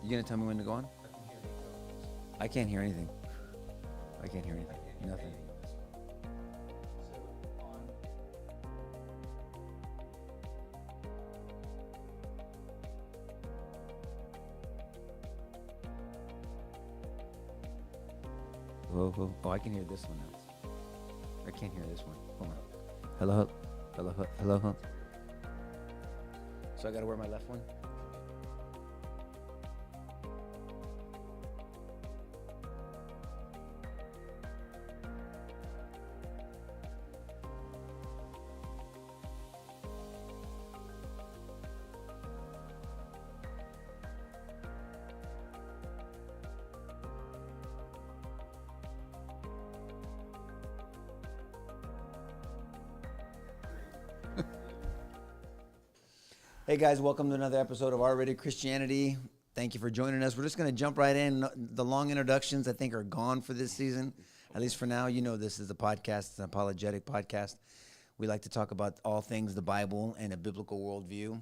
You gonna tell me when to go on? I can't hear anything. I can't hear anything. Nothing. Whoa, whoa. Oh, I can hear this one now. I can't hear this one. Hold on. Hello, hello, hello, hello. So I gotta wear my left one? Hey guys, welcome to another episode of R-Rated Christianity. Thank you for joining us. We're just going to jump right in. The long introductions, I think, are gone for this season, at least for now. You know this is a podcast, it's an apologetic podcast. We like to talk about all things the Bible and a biblical worldview.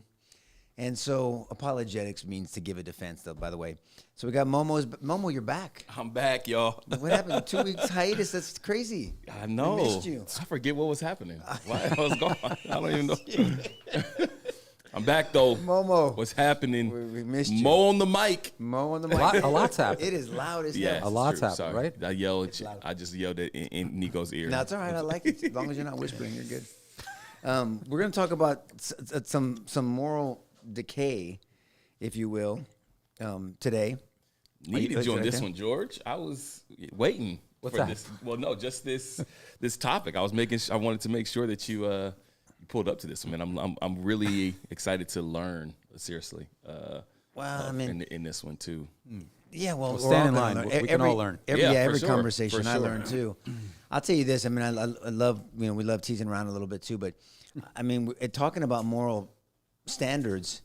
And so apologetics means to give a defense, though, by the way. So we got Momo. Momo, you're back. I'm back, y'all. What happened? 2 weeks hiatus? That's crazy. I know. We missed you. I forget what was happening. Why I was gone. I don't even know. I'm back, though. Momo. What's happening? We missed you. Mo on the mic. Mo on the mic. A lot's happened. It is loud as Yeah, hell. A lot's true. happened, Sorry. right? I just yelled it in Nico's ear. No, it's all right. I like it. As long as you're not whispering, you're good. We're going to talk about some moral decay, if you will, today. Needed you on this okay? one, George. I was waiting What's for that? this. Well, no, just this topic. I wanted to make sure that you pulled up to this one. Man, I'm really excited to learn. Seriously. Well, I mean, in this one too. yeah, well, We'll we're stand all in gonna line. learn. We can all learn. Every for sure. conversation For I sure. learn too. I'll tell you this. I mean, I love, we love teasing around a little bit too, but I mean, talking about moral standards,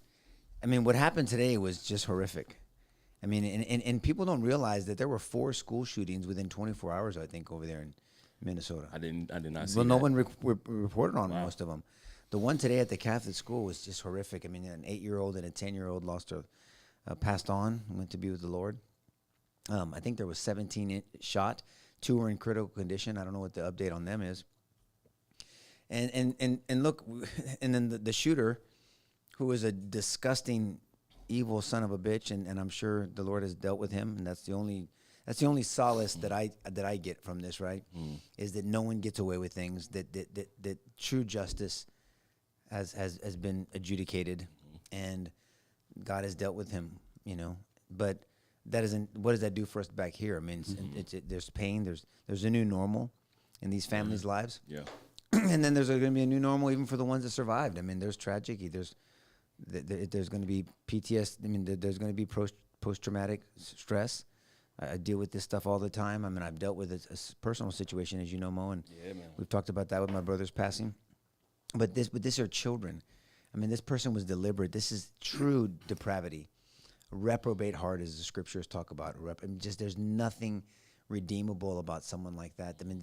I mean, what happened today was just horrific. I mean, and people don't realize that there were 4 school shootings within 24 hours, I think, over there in Minnesota. I did not see Well, that. no one reported on most of them. The one today at the Catholic school was just horrific. I mean, an 8-year-old and a 10-year-old passed on, went to be with the Lord. I think there was 17 shot. 2 were in critical condition. I don't know what the update on them is. And look, and then the shooter, who was a disgusting, evil son of a bitch, and I'm sure the Lord has dealt with him, and that's the only solace that I get from this, right? Is that no one gets away with things, that true justice has been adjudicated, and God has dealt with him, But that isn't. What does that do for us back here? I mean, there's pain. There's a new normal in these families' lives. Yeah. And then there's going to be a new normal even for the ones that survived. I mean, there's tragedy. There's going to be PTSD. I mean, there's going to be post-traumatic stress. I deal with this stuff all the time. I mean, I've dealt with a personal situation, as you know, Mo, and we've talked about that with my brother's passing. But these are children. I mean, this person was deliberate. This is true depravity. Reprobate heart, as the scriptures talk about. I mean, just there's nothing redeemable about someone like that. I mean,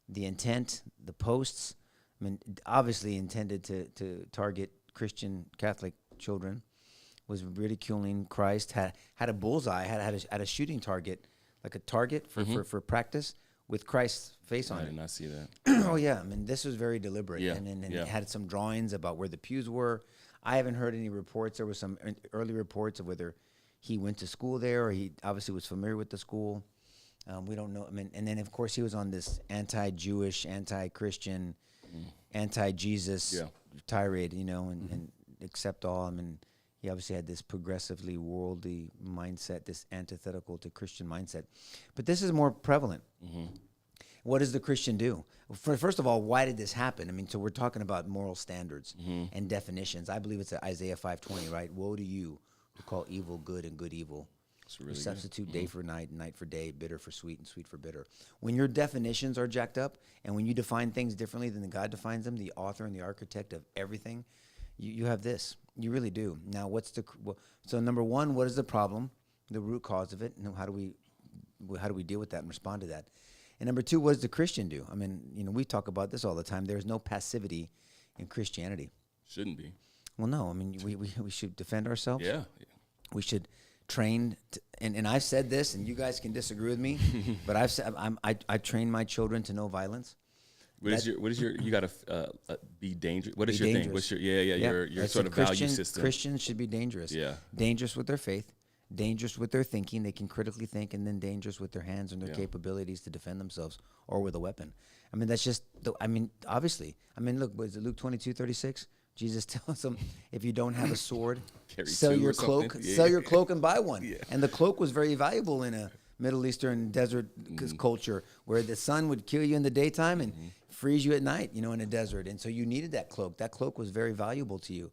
the intent, the posts, I mean, obviously intended to target Christian Catholic children, was ridiculing Christ, had a bullseye, had a shooting target, like a target for practice with Christ's face on I it. did not see that. Oh yeah, I mean, this was very deliberate, and it had some drawings about where the pews were. I haven't heard any reports. There were some early reports of whether he went to school there or he obviously was familiar with the school. We don't know. I mean, and then of course he was on this anti-Jewish, anti-Christian, anti-Jesus tirade, and accept all. I mean, he obviously had this progressively worldly mindset, this antithetical to Christian mindset. But this is more prevalent. What does the Christian do? First of all, why did this happen? I mean, so we're talking about moral standards and definitions. I believe it's Isaiah 5:20, right? Woe to you who call evil good and good evil. Really you substitute day for night, night for day, bitter for sweet, and sweet for bitter. When your definitions are jacked up, and when you define things differently than God defines them, the author and the architect of everything, you have this. You really do. Now, so number one, what is the problem, the root cause of it, and how do we deal with that and respond to that? And number two, what does the Christian do? I mean, we talk about this all the time. There's no passivity in Christianity. Shouldn't be. Well, no. I mean, we should defend ourselves. Yeah. We should train, and I've said this, and you guys can disagree with me, but I've said I train my children to know violence. What is your you got to be dangerous? What is Be your dangerous. thing? What's your That's sort a of value Christian, system? Christians should be dangerous. Yeah. Dangerous with their faith, dangerous with their thinking. They can critically think, and then dangerous with their hands and their Yeah. capabilities to defend themselves or with a weapon. I mean, that's just. Obviously. I mean, look. Was it Luke 22:36? Jesus tells them, if you don't have a sword, Carry sell two your or something. cloak. Yeah. Sell your cloak and buy one. Yeah. And the cloak was very valuable in a Middle Eastern desert culture where the sun would kill you in the daytime and freeze you at night, in a desert. And so you needed that cloak. That cloak was very valuable to you.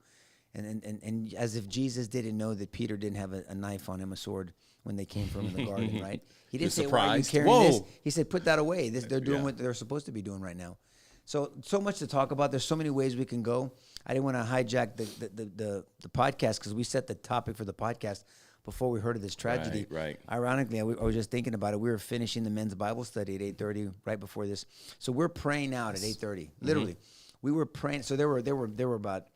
And as if Jesus didn't know that Peter didn't have a knife on him, a sword, when they came from him in the garden, right? He didn't say, why are you surprised. carrying this? Whoa. He said, put that away. They're doing Yeah. what they're supposed to be doing right now. So much to talk about. There's so many ways we can go. I didn't want to hijack the podcast because we set the topic for the podcast before we heard of this tragedy. Right. Ironically, I was just thinking about it. We were finishing the men's Bible study at 8:30 right before this. So we're praying out at 8:30. Literally, we were praying. So there were about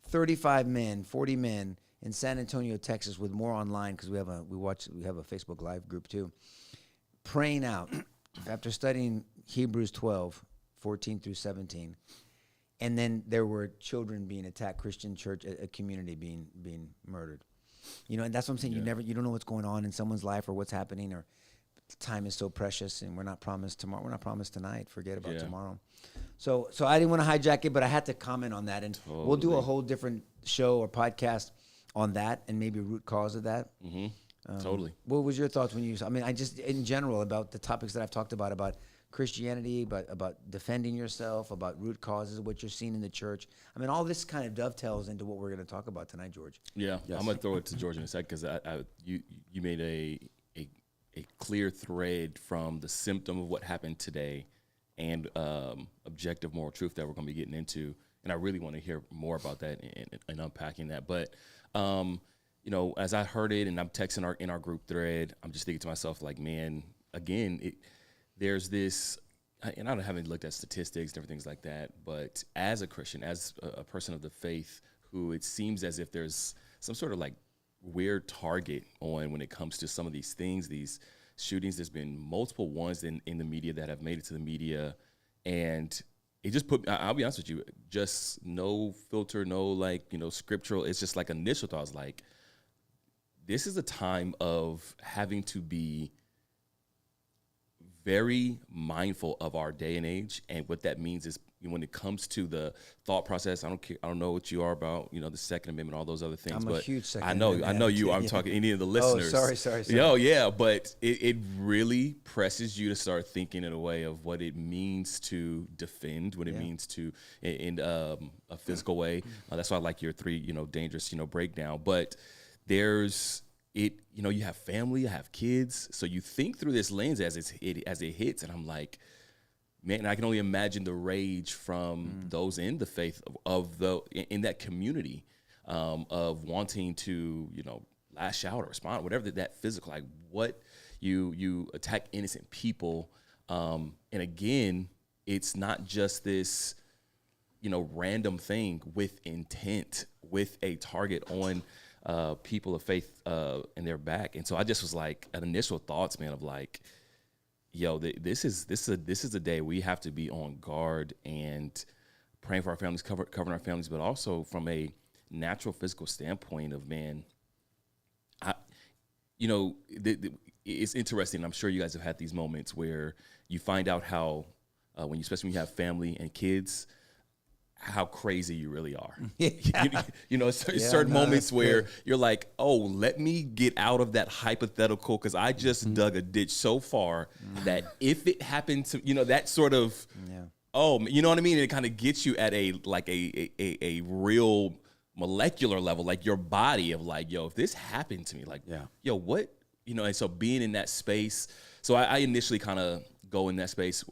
35 men, 40 men in San Antonio, Texas, with more online because we have a Facebook Live group too. Praying out after studying Hebrews 12:14 through 17. And then there were children being attacked, Christian church, a community being murdered. And that's what I'm saying. Yeah. You don't know what's going on in someone's life or what's happening, or time is so precious, and we're not promised tomorrow. We're not promised tonight. Forget about tomorrow. So I didn't want to hijack it, but I had to comment on that, and we'll do a Totally. whole different show or podcast on that, and maybe root cause of that. Totally. What was your thoughts when I just in general about the topics that I've talked about Christianity, about defending yourself, about root causes, what you're seeing in the church. I mean, all this kind of dovetails into what we're going to talk about tonight, George. Yeah, Yes. I'm gonna throw it to George in a second because you made a clear thread from the symptom of what happened today and objective moral truth that we're gonna be getting into, and I really want to hear more about that and unpacking that. But as I heard it, and I'm texting in our group thread, I'm just thinking to myself like, man, again, there's this. And I haven't looked at statistics and different things like that, but as a Christian, as a person of the faith, who it seems as if there's some sort of like weird target on when it comes to some of these things, these shootings. There's been multiple ones in the media that have made it to the media, and it just I'll be honest with you, just no filter, no scriptural. It's just like initial thoughts like, this is a time of having to be very mindful of our day and age, and what that means is when it comes to the thought process. I don't know what you are about, the Second Amendment, all those other things. I'm but a huge Second I know Amendment you. I'm advocate. talking any of the listeners. sorry. Yeah, but it really presses you to start thinking in a way of what it means to defend, what it means to in a physical way. That's why I like your three, dangerous, breakdown. But there's you have family, you have kids, so you think through this lens as it hits, and I'm like, man, I can only imagine the rage from those in the faith in that community of wanting to lash out or respond, whatever that physical, like what you attack innocent people, and again, it's not just this random thing with intent, with a target on people of faith in their back. And so I just was like, an initial thoughts, man, of like, yo, this is a day we have to be on guard and praying for our families, covering our families, but also from a natural physical standpoint of, man, it's interesting. I'm sure you guys have had these moments where you find out how, especially when you have family and kids, how crazy you really are. Certain moments where you're like, oh, let me get out of that hypothetical because I just dug a ditch so far that if it happened to, that sort of, oh, you know what I mean? It kind of gets you at a real molecular level, like your body of like, yo, if this happened to me, like, yo, what? And so being in that space, so I initially kind of go in that space,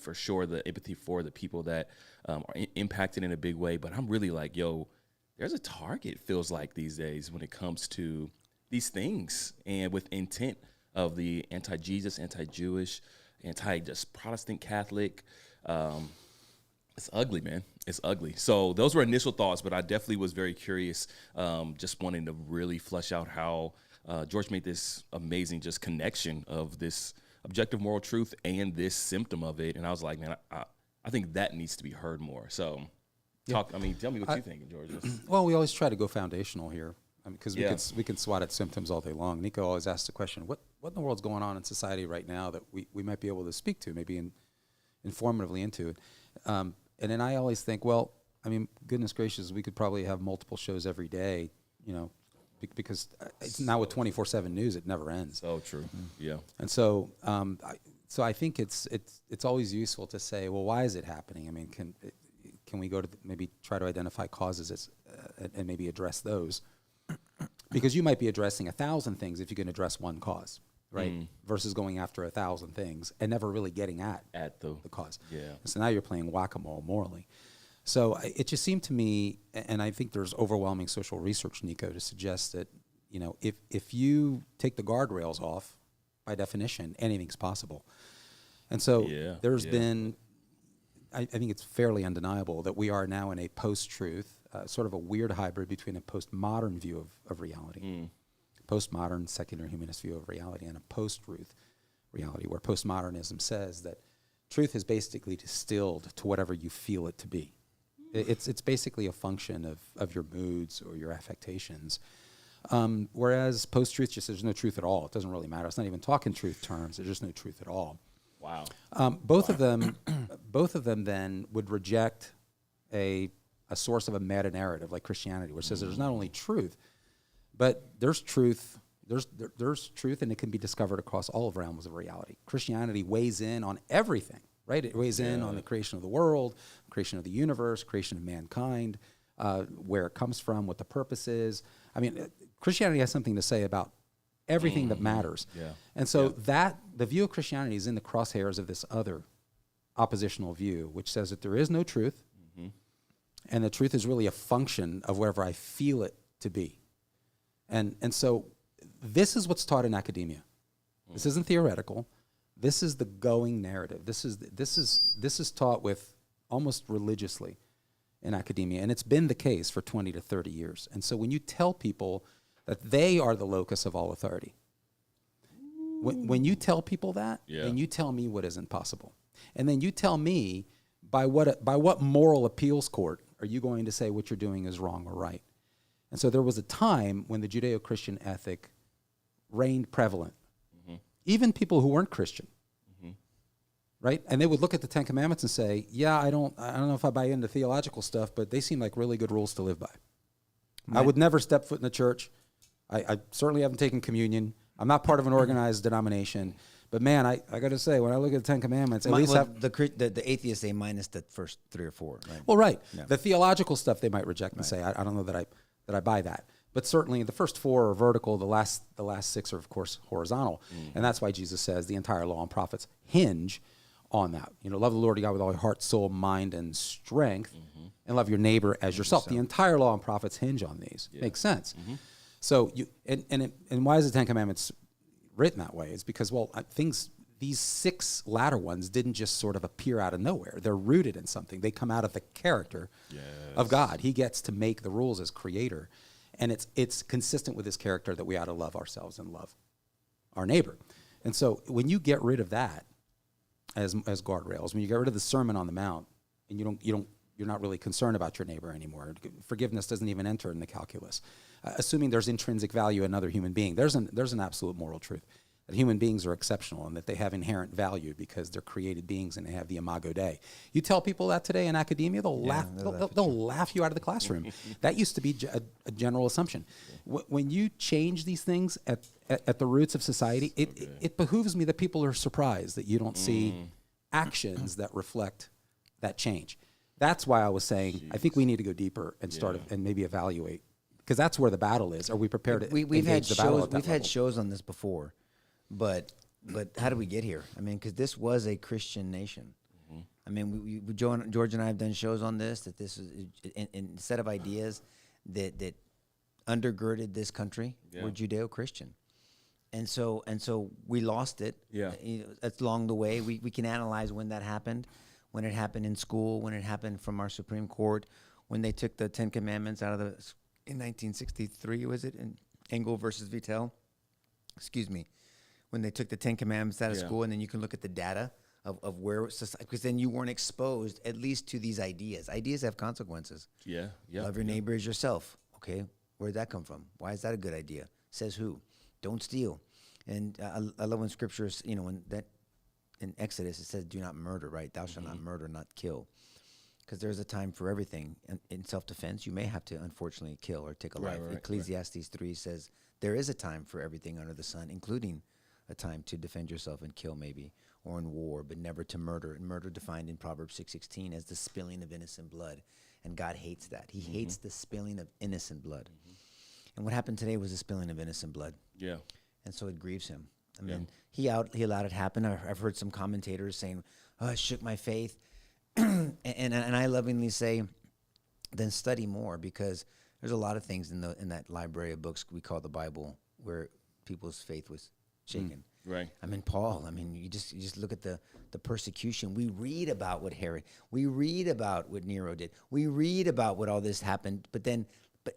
for sure, the empathy for the people that are impacted in a big way. But I'm really like, yo, there's a target, it feels like these days, when it comes to these things, and with intent of the anti-Jesus, anti-Jewish, anti-just Protestant Catholic, It's ugly, man. It's ugly. So those were initial thoughts, but I definitely was very curious, just wanting to really flesh out how George made this amazing just connection of this objective moral truth and this symptom of it. And I was like, man, I think that needs to be heard more. So tell me what you think, George. Well, we always try to go foundational here. Because we can swat at symptoms all day long. Nico always asks the question, what in the world's going on in society right now that we might be able to speak to, maybe informatively into it. And then I always think, well, I mean, goodness gracious, we could probably have multiple shows every day, because it's now with 24/7 news, it never ends. So true. Yeah. And so, I think it's always useful to say, well, why is it happening? I mean, can we go to maybe try to identify causes and maybe address those? Because you might be addressing 1,000 things if you can address one cause, right? Versus going after 1,000 things and never really getting at the cause. Yeah. So now you're playing whack-a-mole morally. So it just seemed to me, and I think there's overwhelming social research, Nico, to suggest that, if you take the guardrails off, by definition, anything's possible. And so there's been, I think it's fairly undeniable that we are now in a post-truth, sort of a weird hybrid between a postmodern view of reality, postmodern secular humanist view of reality, and a post-truth reality, where postmodernism says that truth is basically distilled to whatever you feel it to be. It's basically a function of your moods or your affectations. Whereas post-truth just says there's no truth at all. It doesn't really matter. It's not even talking truth terms. There's just no truth at all. Wow. Both of them then would reject a source of a meta-narrative like Christianity, which says there's not only truth, but there's truth. There's truth, and it can be discovered across all of realms of reality. Christianity weighs in on everything, right? It weighs in on the creation of the world, creation of the universe, creation of mankind, where it comes from, what the purpose is. I mean, Christianity has something to say about everything that matters. Yeah. And so the view of Christianity is in the crosshairs of this other oppositional view, which says that there is no truth, and the truth is really a function of wherever I feel it to be. And so this is what's taught in academia. This isn't theoretical. This is the going narrative. This is taught with almost religiously in academia, and it's been the case for 20 to 30 years. And so when you tell people that they are the locus of all authority, when you tell people that, then you tell me what isn't possible. And then you tell me by what moral appeals court are you going to say what you're doing is wrong or right? And so there was a time when the Judeo-Christian ethic reigned prevalent. Even people who weren't Christian, right? And they would look at the Ten Commandments and say, yeah, I don't know if I buy into theological stuff, but they seem like really good rules to live by. I would never step foot in the church. I certainly haven't taken communion. I'm not part of an organized denomination. But man, I got to say, when I look at the Ten Commandments, the atheists say minus the first 3 or 4. Right? Well, right. Yeah. The theological stuff they might reject and say, I don't know that I buy that. But certainly the first 4 are vertical. The last 6 are, of course, horizontal. And that's why Jesus says the entire law and prophets hinge on that. Love the Lord your God with all your heart, soul, mind, and strength, and love your neighbor as yourself. The entire law and prophets hinge on these. Makes sense. So and why is the Ten Commandments written that way? It's because, these 6 latter ones didn't just sort of appear out of nowhere. They're rooted in something. They come out of the character of God. He gets to make the rules as creator. And it's consistent with his character that we ought to love ourselves and love our neighbor. And so when you get rid of that as guardrails, when you get rid of the Sermon on the Mount, and you're not really concerned about your neighbor anymore, forgiveness doesn't even enter in the calculus. Assuming there's intrinsic value in another human being, there's an absolute moral truth that human beings are exceptional and that they have inherent value because they're created beings and they have the imago Dei. You tell people that today in academia, they'll laugh. They'll laugh you out of the classroom. That used to be a general assumption. When you change these things at the roots of society, it behooves me that people are surprised that you don't see actions that reflect that change. That's why I was saying I think we need to go deeper and start and maybe evaluate, because that's where the battle is. Are we prepared to we've had the battle shows? We've had shows on this before. But how did we get here? I mean, because this was a Christian nation. I mean, George and I have done shows on this, that this is a set of ideas that undergirded this country were Judeo-Christian. And so we lost it. Yeah. That's along the way. We can analyze when that happened. when it happened in school, when it happened from our Supreme Court, when they took the Ten Commandments out of in 1963, was it, in Engel versus Vittel? Excuse me. When they took the Ten Commandments out of school, and then you can look at the data of where it's, because then you weren't exposed at least to these ideas. Ideas have consequences. Yeah. Love your neighbor as yourself. Okay, where did that come from? Why is that a good idea? Says who? Don't steal. And I love when scriptures, when that in Exodus it says, "Do not murder." Right? Thou shalt not murder, not kill. Because there's a time for everything. In self-defense, you may have to unfortunately kill or take a life. Ecclesiastes 3 says there is a time for everything under the sun, including a time to defend yourself and kill, maybe, or in war, but never to murder. And murder defined in Proverbs 6:16 as the spilling of innocent blood. And God hates that. He hates the spilling of innocent blood. And what happened today was the spilling of innocent blood. Yeah. And so it grieves him. I mean, he allowed it happen. I've heard some commentators saying, "Oh, it shook my faith." and I lovingly say, then study more, because there's a lot of things in that library of books we call the Bible where people's faith was shaken. Right. I mean, Paul. I mean, you just look at the persecution. We read about what Herod. We read about what Nero did. We read about what all this happened. But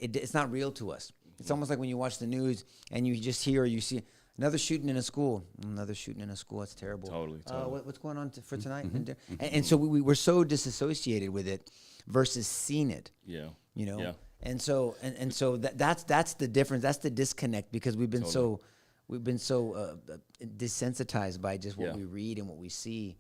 it's not real to us. It's almost like when you watch the news and you just hear or you see another shooting in a school. Another shooting in a school. That's terrible. Totally. What's going on for tonight? And so we're so disassociated with it versus seeing it. Yeah. Yeah. And so that's the difference. That's the disconnect, because we've been so desensitized by just what we read and what we see,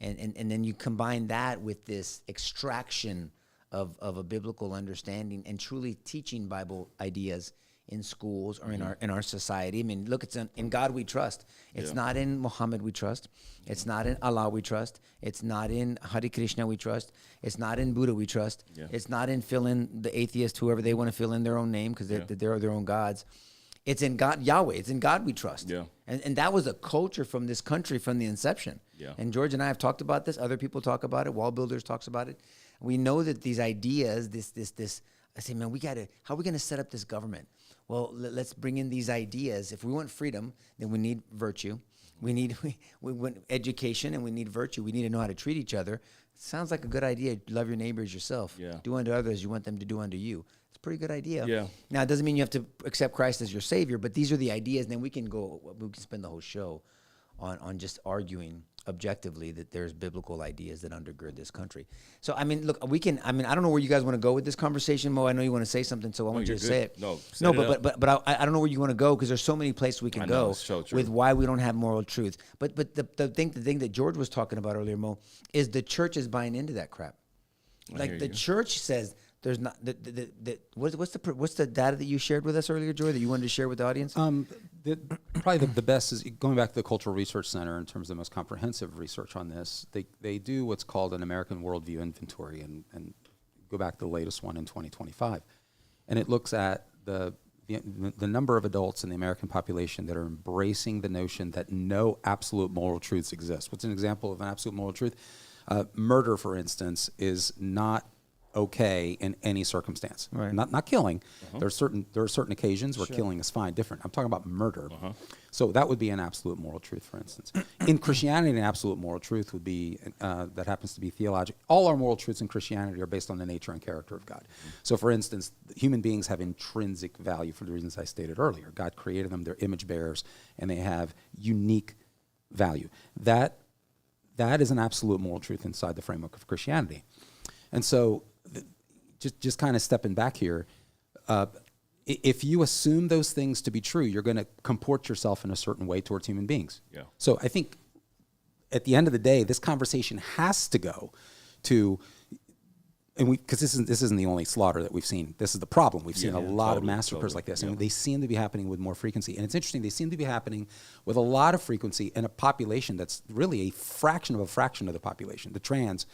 and then you combine that with this extraction of a biblical understanding and truly teaching Bible ideas in schools or in our society. I mean, look, it's in God we trust. It's not in Muhammad we trust. It's not in Allah we trust. It's not in Hare Krishna we trust. It's not in Buddha we trust. It's not in fill in the atheist, whoever they want to fill in their own name, because they're their own gods. It's in God, Yahweh. It's in God we trust. Yeah. And that was a culture from this country from the inception. Yeah. And George and I have talked about this. Other people talk about it. Wall Builders talks about it. We know that these ideas, I say, man, how are we going to set up this government? Well, let's bring in these ideas. If we want freedom, then we need virtue. We want education, and we need virtue. We need to know how to treat each other. It sounds like a good idea. Love your neighbor as yourself. Yeah. Do unto others you want them to do unto you. It's a pretty good idea. Yeah. Now, it doesn't mean you have to accept Christ as your Savior, but these are the ideas, and then we can spend the whole show on just arguing objectively that there's biblical ideas that undergird this country. So, I mean, look, I don't know where you guys want to go with this conversation, Mo. I know you want to say something, so I want you to say it. But I don't know where you want to go, because there's so many places we can go with why we don't have moral truth. But the thing that George was talking about earlier, Mo, is the church is buying into that crap. Like the church says there's not what's the data that you shared with us earlier, Joy, that you wanted to share with the audience? Probably the best is going back to the Cultural Research Center in terms of the most comprehensive research on this. They do what's called an American Worldview Inventory, and go back to the latest one in 2025, and it looks at the number of adults in the American population that are embracing the notion that no absolute moral truths exist. What's an example of an absolute moral truth? Murder, for instance, is not okay in any circumstance. Right. Not killing. There are certain occasions where killing is fine, different. I'm talking about murder. So that would be an absolute moral truth, for instance. In Christianity, an absolute moral truth would be that happens to be theological. All our moral truths in Christianity are based on the nature and character of God. So, for instance, human beings have intrinsic value for the reasons I stated earlier. God created them; they're image bearers, and they have unique value. That is an absolute moral truth inside the framework of Christianity. And so, just kind of stepping back here, if you assume those things to be true, you're going to comport yourself in a certain way towards human beings. Yeah. So I think at the end of the day, this conversation has to go to, and because this isn't the only slaughter that we've seen. This is the problem. We've seen a lot of massacres like this, and they seem to be happening with more frequency. And it's interesting; they seem to be happening with a lot of frequency in a population that's really a fraction of the population, the trans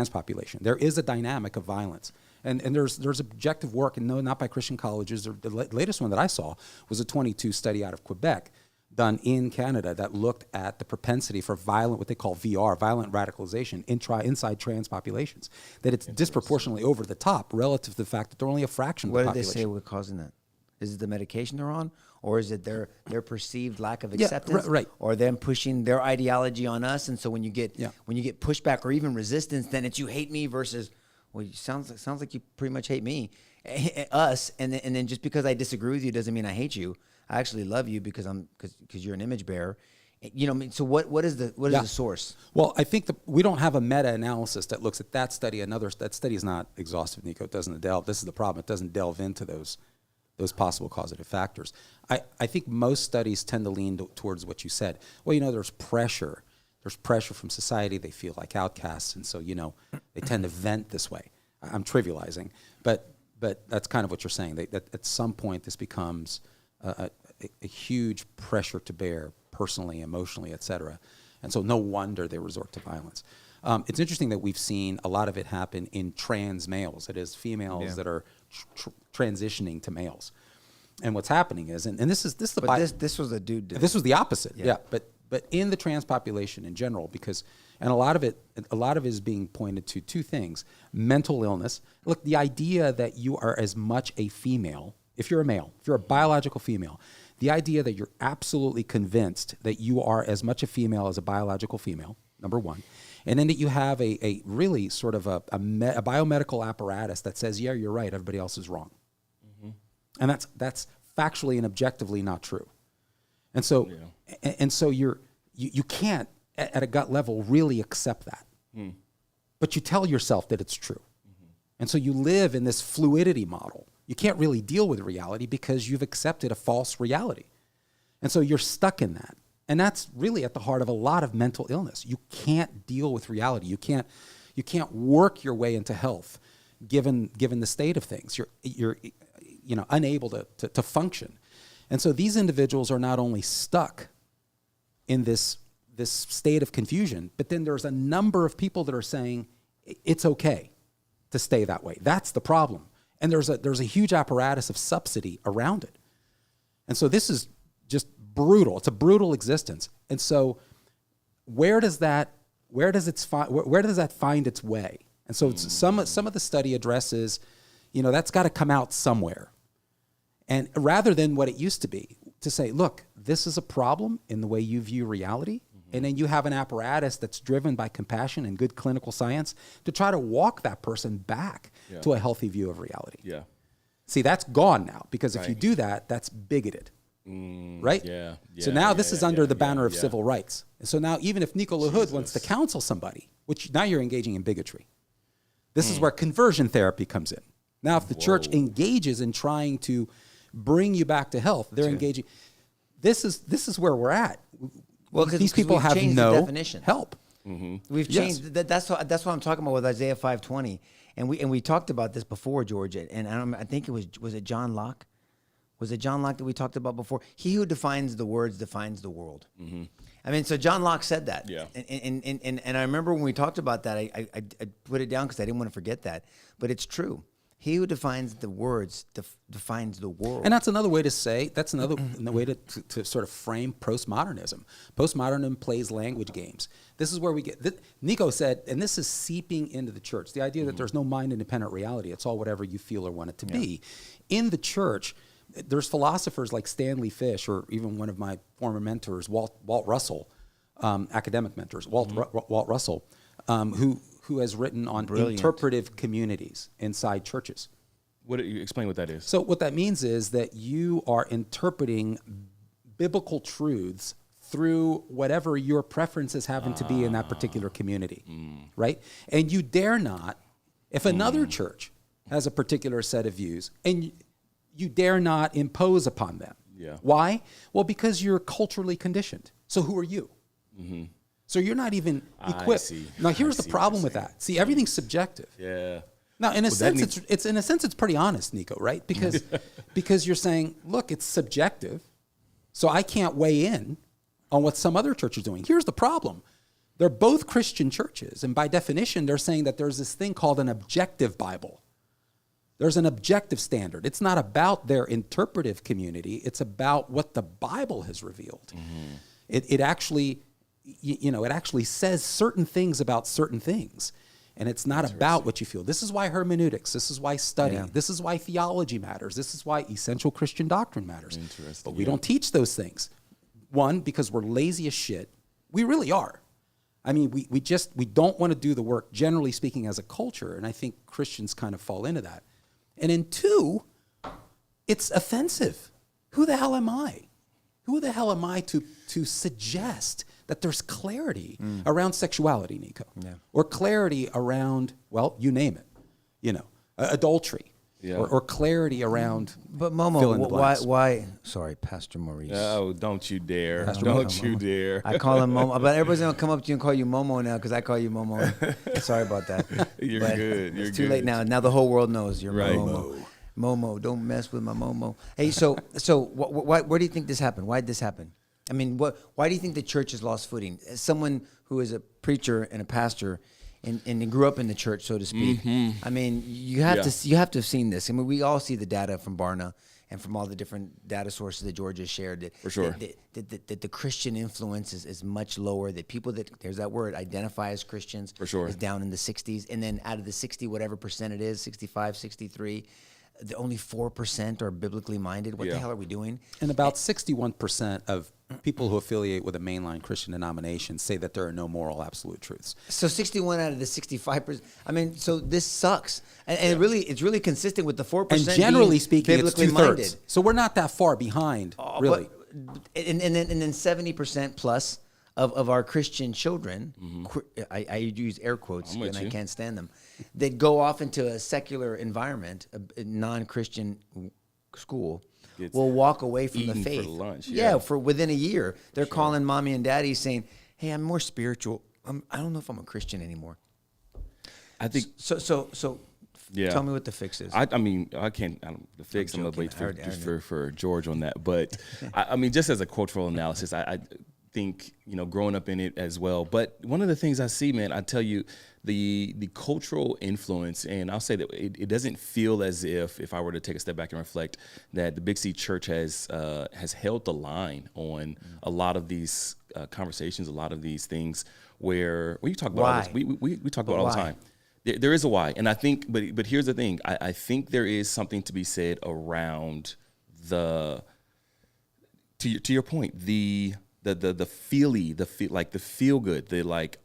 population. There is a dynamic of violence. And there's objective work, and no, not by Christian colleges. The latest one that I saw was a 22 study out of Quebec done in Canada that looked at the propensity for violent, what they call VR, violent radicalization inside trans populations, that it's disproportionately over the top relative to the fact that they're only a fraction of the population. What did they say were causing that? Is it the medication they're on, or is it their perceived lack of Yeah, acceptance, right. or them pushing their ideology on us? And so when you get Yeah. pushback or even resistance, then it's you hate me versus, well, sounds like you pretty much hate me, us, and then just because I disagree with you doesn't mean I hate you. I actually love you because you're an image bearer. You know, I mean, so what is the source? Well, I think we don't have a meta-analysis that looks at that study. That study is not exhaustive, Nico. It doesn't delve. This is the problem. It doesn't delve into those possible causative factors. I think most studies tend to lean towards what you said. Well, there's pressure. There's pressure from society. They feel like outcasts, and so they tend to vent this way. I'm trivializing, but that's kind of what you're saying. That at some point this becomes a huge pressure to bear, personally, emotionally, et cetera. And so no wonder they resort to violence. It's interesting that we've seen a lot of it happen in trans males. It is females that are transitioning to males. And what's happening is, and this is the This was a dude. this was the opposite. Yeah. But in the trans population in general, and a lot of it is being pointed to two things: mental illness. Look, the idea that you are as much a female, if you're a male, if you're a biological female, the idea that you're absolutely convinced that you are as much a female as a biological female, number one, and then that you have a really sort of a biomedical apparatus that says, yeah, you're right, everybody else is wrong. Mm-hmm. And that's factually and objectively not true. And so, and so you can't at a gut level really accept that, but you tell yourself that it's true. Mm-hmm. And so you live in this fluidity model. You can't really deal with reality because you've accepted a false reality. And so you're stuck in that. And that's really at the heart of a lot of mental illness. You can't deal with reality. You can't work your way into health given the state of things. You're unable to function. And so these individuals are not only stuck in this state of confusion, but then there's a number of people that are saying it's okay to stay that way. That's the problem. And there's a huge apparatus of subsidy around it. And so this is just brutal. It's a brutal existence. And so where does that find its way? And so some of the study addresses, that's got to come out somewhere. And rather than what it used to be, to say, look, this is a problem in the way you view reality. And then you have an apparatus that's driven by compassion and good clinical science to try to walk that person back to a healthy view of reality. Yeah. See, that's gone now, because if you do that, that's bigoted. Right? Yeah. So now this is under the banner of civil rights. And so now even if Nico LaHood wants to counsel somebody, which now you're engaging in bigotry. This is where conversion therapy comes in. Now if the church engages in trying to bring you back to health, they're engaging. This is where we're at. Well, these people have no help. Mm-hmm. We've changed. That's what I'm talking about with Isaiah 5:20, and we talked about this before, George. And I think was it John Locke? Was it John Locke that we talked about before? He who defines the words defines the world. Mm-hmm. I mean, so John Locke said that. Yeah. And I remember when we talked about that, I put it down because I didn't want to forget that. But it's true. He who defines the words defines the world. And that's another way to say, that's another way to sort of frame postmodernism. Postmodernism plays language games. This is where we get, Nico said, and this is seeping into the church, the idea that there's no mind-independent reality. It's all whatever you feel or want it to be. In the church, there's philosophers like Stanley Fish, or even one of my former mentors, Walt Russell, academic mentors, Walt Russell, who has written on interpretive communities inside churches. Explain what that is. So what that means is that you are interpreting biblical truths through whatever your preferences happen to be in that particular community, right? And you dare not, if another church has a particular set of views, and you dare not impose upon them. Yeah. Why? Well, because you're culturally conditioned. So who are you? Mm-hmm. So you're not even equipped. Now, here's the problem with that. See, everything's subjective. Yeah. Now, in a sense, it's pretty honest, Nico, right? Because you're saying, look, it's subjective, so I can't weigh in on what some other church is doing. Here's the problem. They're both Christian churches, and by definition, they're saying that there's this thing called an objective Bible. There's an objective standard. It's not about their interpretive community. It's about what the Bible has revealed. Mm-hmm. It actually... it actually says certain things about certain things. And it's not about what you feel. This is why hermeneutics, this is why study, this is why theology matters, this is why essential Christian doctrine matters. But we don't teach those things. One, because we're lazy as shit. We really are. I mean, we don't want to do the work, generally speaking, as a culture. And I think Christians kind of fall into that. And then two, it's offensive. Who the hell am I? Who the hell am I to suggest that there's clarity around sexuality, Nico? Or clarity around, well, you name it, adultery. Or clarity around. But Momo, why? Sorry, Pastor Maurice. Oh, don't you dare! Don't you dare! I call him Momo, but everybody's gonna come up to you and call you Momo now because I call you Momo. Sorry about that. You're but good. It's too late now. Now the whole world knows you're right. Momo. Momo, don't mess with my Momo. Hey, so where do you think this happened? Why did this happen? I mean, why do you think the church has lost footing? As someone who is a preacher and a pastor, and grew up in the church, so to speak. I mean, you have to have seen this. I mean, we all see the data from Barna and from all the different data sources that George has shared. That, for sure. That the Christian influence is much lower. That people that, there's that word, identify as Christians, for sure, is down in the 60s. And then out of the 60, whatever percent it is, 65, 63, only 4% are biblically minded. What the hell are we doing? And about 61% of people who affiliate with a mainline Christian denomination say that there are no moral absolute truths. So 61 out of the 65%. I mean, so this sucks. And it's really consistent with the 4%. And generally speaking, it's biblically 2/3. minded. So we're not that far behind, really. And then 70% plus of our Christian children, I use air quotes and I can't stand them, that go off into a secular environment, a non-Christian school, will walk away from the faith. For lunch, for within a year. They're calling mommy and daddy saying, hey, I'm more spiritual. I don't know if I'm a Christian anymore. I think so. Tell me what the fix is. I mean, the fix, I'm going to wait for George on that. But I mean, just as a cultural analysis, I think, growing up in it as well. But one of the things I see, man, I tell you, the cultural influence, and I'll say that it doesn't feel as if I were to take a step back and reflect, that the Big C Church has held the line on a lot of these conversations, a lot of these things where you talk about all this, we talk about all the time. There is a why, and I think, but here's the thing: I think there is something to be said around to your point, the feel good,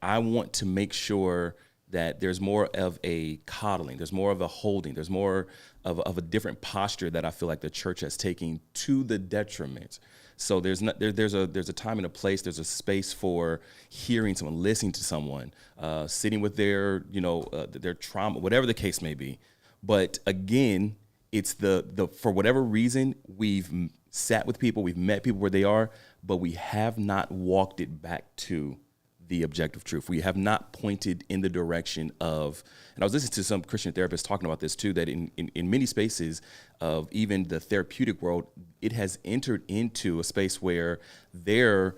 I want to make sure that there's more of a coddling, there's more of a holding, there's more of a different posture that I feel like the church has taken to the detriment. So there's a time and a place, there's a space for hearing someone, listening to someone, sitting with their trauma, whatever the case may be. But again, it's the for whatever reason, we've sat with people, we've met people where they are, but we have not walked it back to the objective truth. We have not pointed in the direction of, and I was listening to some Christian therapists talking about this too, that in many spaces of even the therapeutic world, it has entered into a space where they're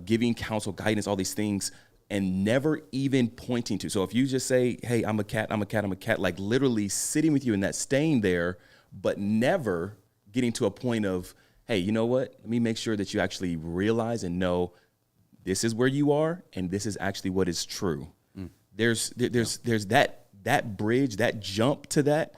giving counsel, guidance, all these things, and never even pointing to. So if you just say, hey, I'm a cat, like literally sitting with you in that, staying there, but never getting to a point of, hey, you know what? Let me make sure that you actually realize and know this is where you are, and this is actually what is true. There's that bridge, that jump to that,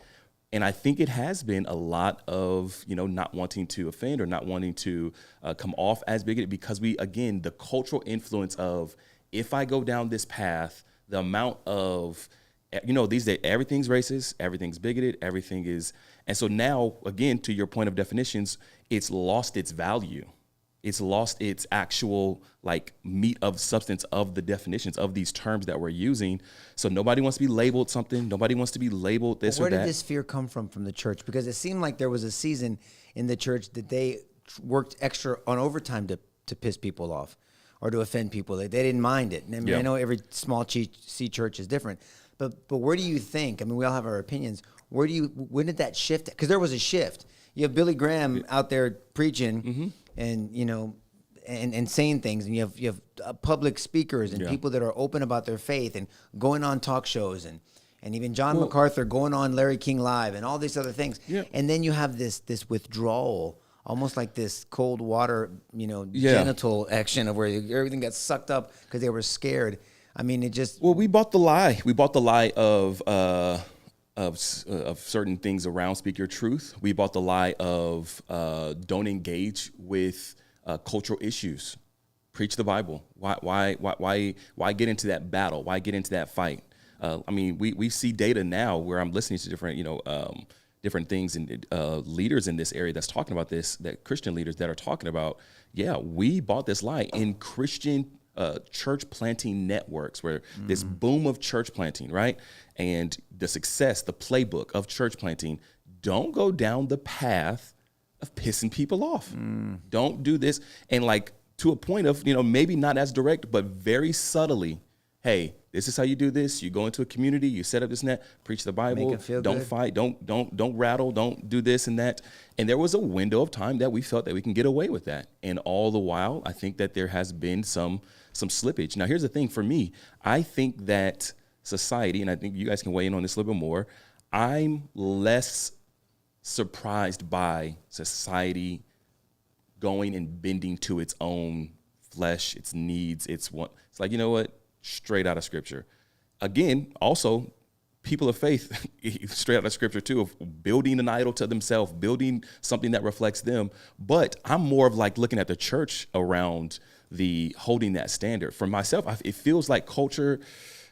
and I think it has been a lot of not wanting to offend or not wanting to come off as bigoted, because the cultural influence of, if I go down this path, the amount of these days everything's racist, everything's bigoted, everything is, and so now again, to your point of definitions, it's lost its value. It's lost its actual meat of substance of the definitions of these terms that we're using. So nobody wants to be labeled something. Nobody wants to be labeled this or that. Where did this fear come from the church? Because it seemed like there was a season in the church that they worked extra on overtime to piss people off or to offend people. They didn't mind it. And I mean, I know every small C church is different, but where do you think? I mean, we all have our opinions. When did that shift? Because there was a shift. You have Billy Graham out there preaching, and and saying things, and you have public speakers and people that are open about their faith and going on talk shows, and even John MacArthur going on Larry King Live and all these other things. And then you have this withdrawal, almost like this cold water, genital action of where everything got sucked up because they were scared. I mean, it just Well, we bought the lie. We bought the lie of certain things around Speak Your Truth. We bought the lie of don't engage with cultural issues. Preach the Bible. Why get into that battle? Why get into that fight? I mean, we see data now where I'm listening to different different things and leaders in this area that's talking about this. That Christian leaders that are talking about, yeah, we bought this lie in Christian church planting networks, where this boom of church planting, right? And the success, the playbook of church planting, don't go down the path of pissing people off. Don't do this. And like to a point of, maybe not as direct, but very subtly, hey, this is how you do this. You go into a community, you set up this net, preach the Bible, Make it feel don't good. fight, don't rattle, don't do this and that. And there was a window of time that we felt that we can get away with that. And all the while, I think that there has been some slippage. Now, here's the thing for me. I think that society, and I think you guys can weigh in on this a little bit more, I'm less surprised by society going and bending to its own flesh, its needs, it's like, you know what? Straight out of scripture. Again, also people of faith, straight out of scripture too, of building an idol to themselves, building something that reflects them. But I'm more of like looking at the church around the holding that standard. For myself, it feels like culture,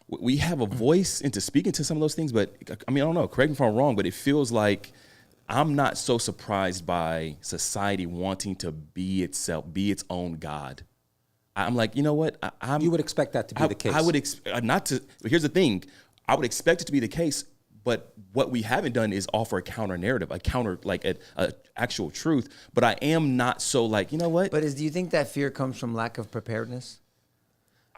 we have a voice into speaking to some of those things, but I mean, I don't know, correct me if I'm wrong, but it feels like I'm not so surprised by society wanting to be itself, be its own God. I'm like, you know what? You would expect that to be the case. I would not to. But here's the thing: I would expect it to be the case. But what we haven't done is offer a counter narrative, a counter like a actual truth. But I am not so like, you know what? But do you think that fear comes from lack of preparedness?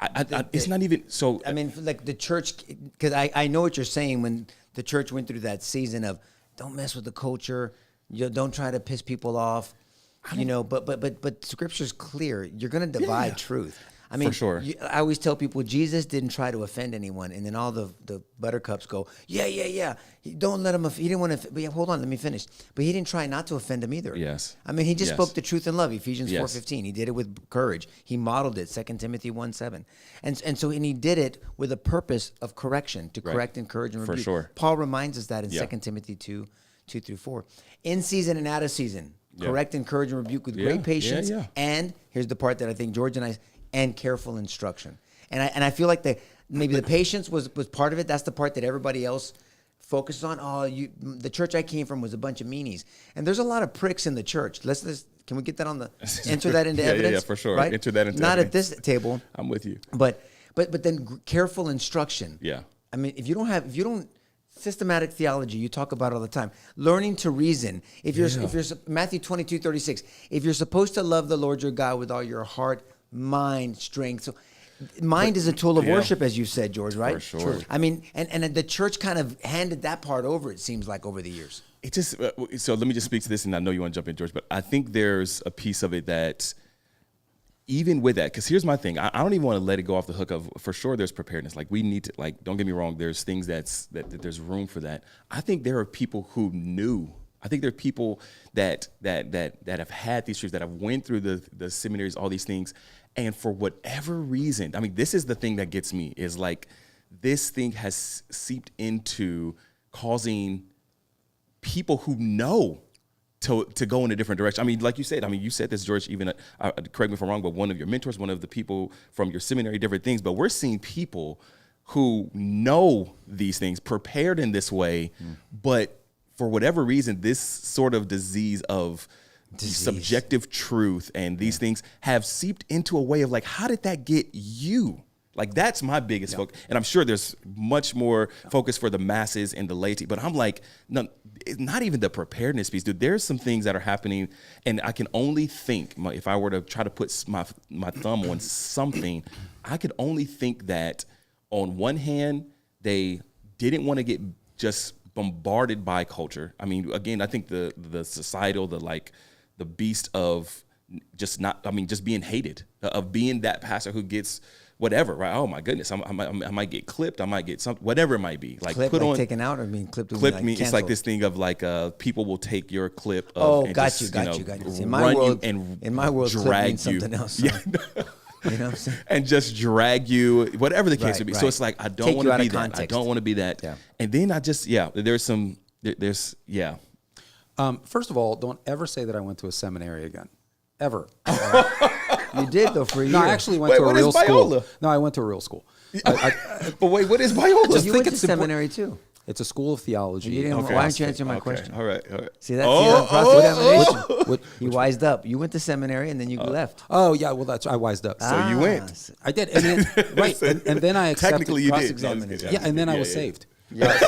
It's not even so. I mean, like the church, because I know what you're saying when the church went through that season of don't mess with the culture, don't try to piss people off. But scripture's clear. You're going to divide truth. I mean, for sure. I always tell people Jesus didn't try to offend anyone, and then all the buttercups go, yeah. Don't let him. He didn't want to. But hold on, let me finish. But he didn't try not to offend him either. Yes. I mean, he just Yes. spoke the truth in love. Ephesians Yes. 4:15. He did it with courage. He modeled it. 2 Timothy 1:7. And so he did it with a purpose of correction, to Right. correct, encourage, and For rebuke. sure. Paul reminds us that in Yeah. 2 Timothy 2:2-4. In season and out of season. Yeah. Correct, encourage, and rebuke with Yeah, great yeah, patience. yeah. And here's the part that I think George and careful instruction. And I feel like maybe the patience was part of it. That's the part that everybody else focuses on. The church I came from was a bunch of meanies, and there's a lot of pricks in the church. Can we get that on the enter that into evidence? Yeah, for sure. Right? Enter that into not evidence. at this table, I'm with you. but then careful instruction. Yeah. I mean, if you don't systematic theology, you talk about it all the time. Learning to reason. If you're Matthew 22:36, if you're supposed to love the Lord your God with all your heart, mind, strength. So mind is a tool of Yeah. worship, as you said, George, right? For sure. I mean, and the church kind of handed that part over, it seems like, over the years. It just so let me just speak to this, and I know you want to jump in, George, but I think there's a piece of it that even with that, because here's my thing, I don't even want to let it go off the hook of, for sure there's preparedness. Like we need to, like, don't get me wrong, there's things that there's room for that. I think there are people who knew. I think there are people that have had these truths, that have went through the seminaries, all these things, and for whatever reason, I mean, this is the thing that gets me, is like this thing has seeped into causing people who know to go in a different direction. I mean, like you said, you said this, George, even, correct me if I'm wrong, but one of your mentors, one of the people from your seminary, different things, but we're seeing people who know these things, prepared in this way, but for whatever reason, this sort of disease of subjective truth and these things have seeped into a way of like, how did that get you? Like, that's my biggest focus. And I'm sure there's much more focus for the masses and the laity, but I'm like, no, it's not even the preparedness piece, dude. There's some things that are happening, and I can only think, if I were to try to put my thumb on something, I could only think that on one hand, they didn't want to get just bombarded by culture. I mean, again, I think the societal, the beast of just being hated, of being that pastor who gets whatever, right? Oh my goodness, I might get clipped, I might get something, whatever it might be. Like Clip, put like on taken out, or being clipped. Clip me. It's like canceled? this thing of like people will take your clip. Of, Oh, and got just, you. In run my world, you and clip drag means you. something else. Yeah. You know what I'm saying? and just drag you, whatever the case Right, would be. right. So it's like, I don't Take want you to out be of that. I context. don't want to be that. Yeah. And then there's First of all, don't ever say that I went to a seminary again, ever. You did though for a year. No, I actually went Wait, to a what is real school. Biola? No, I went to a real school. But wait, what is Biola? Well, Just you think went to it's important- seminary too. It's a school of theology. You didn't, and Why aren't you philosophy. answering my Okay, question? all right. See that's Oh, cross-examination. Which- He wised up. You went to seminary and then you left. Oh yeah, well I wised up. So you went. s- I did, and then, right, and then I accepted. Technically, you did. cross-examination. Yeah, and then I was Yeah. saved. Yeah.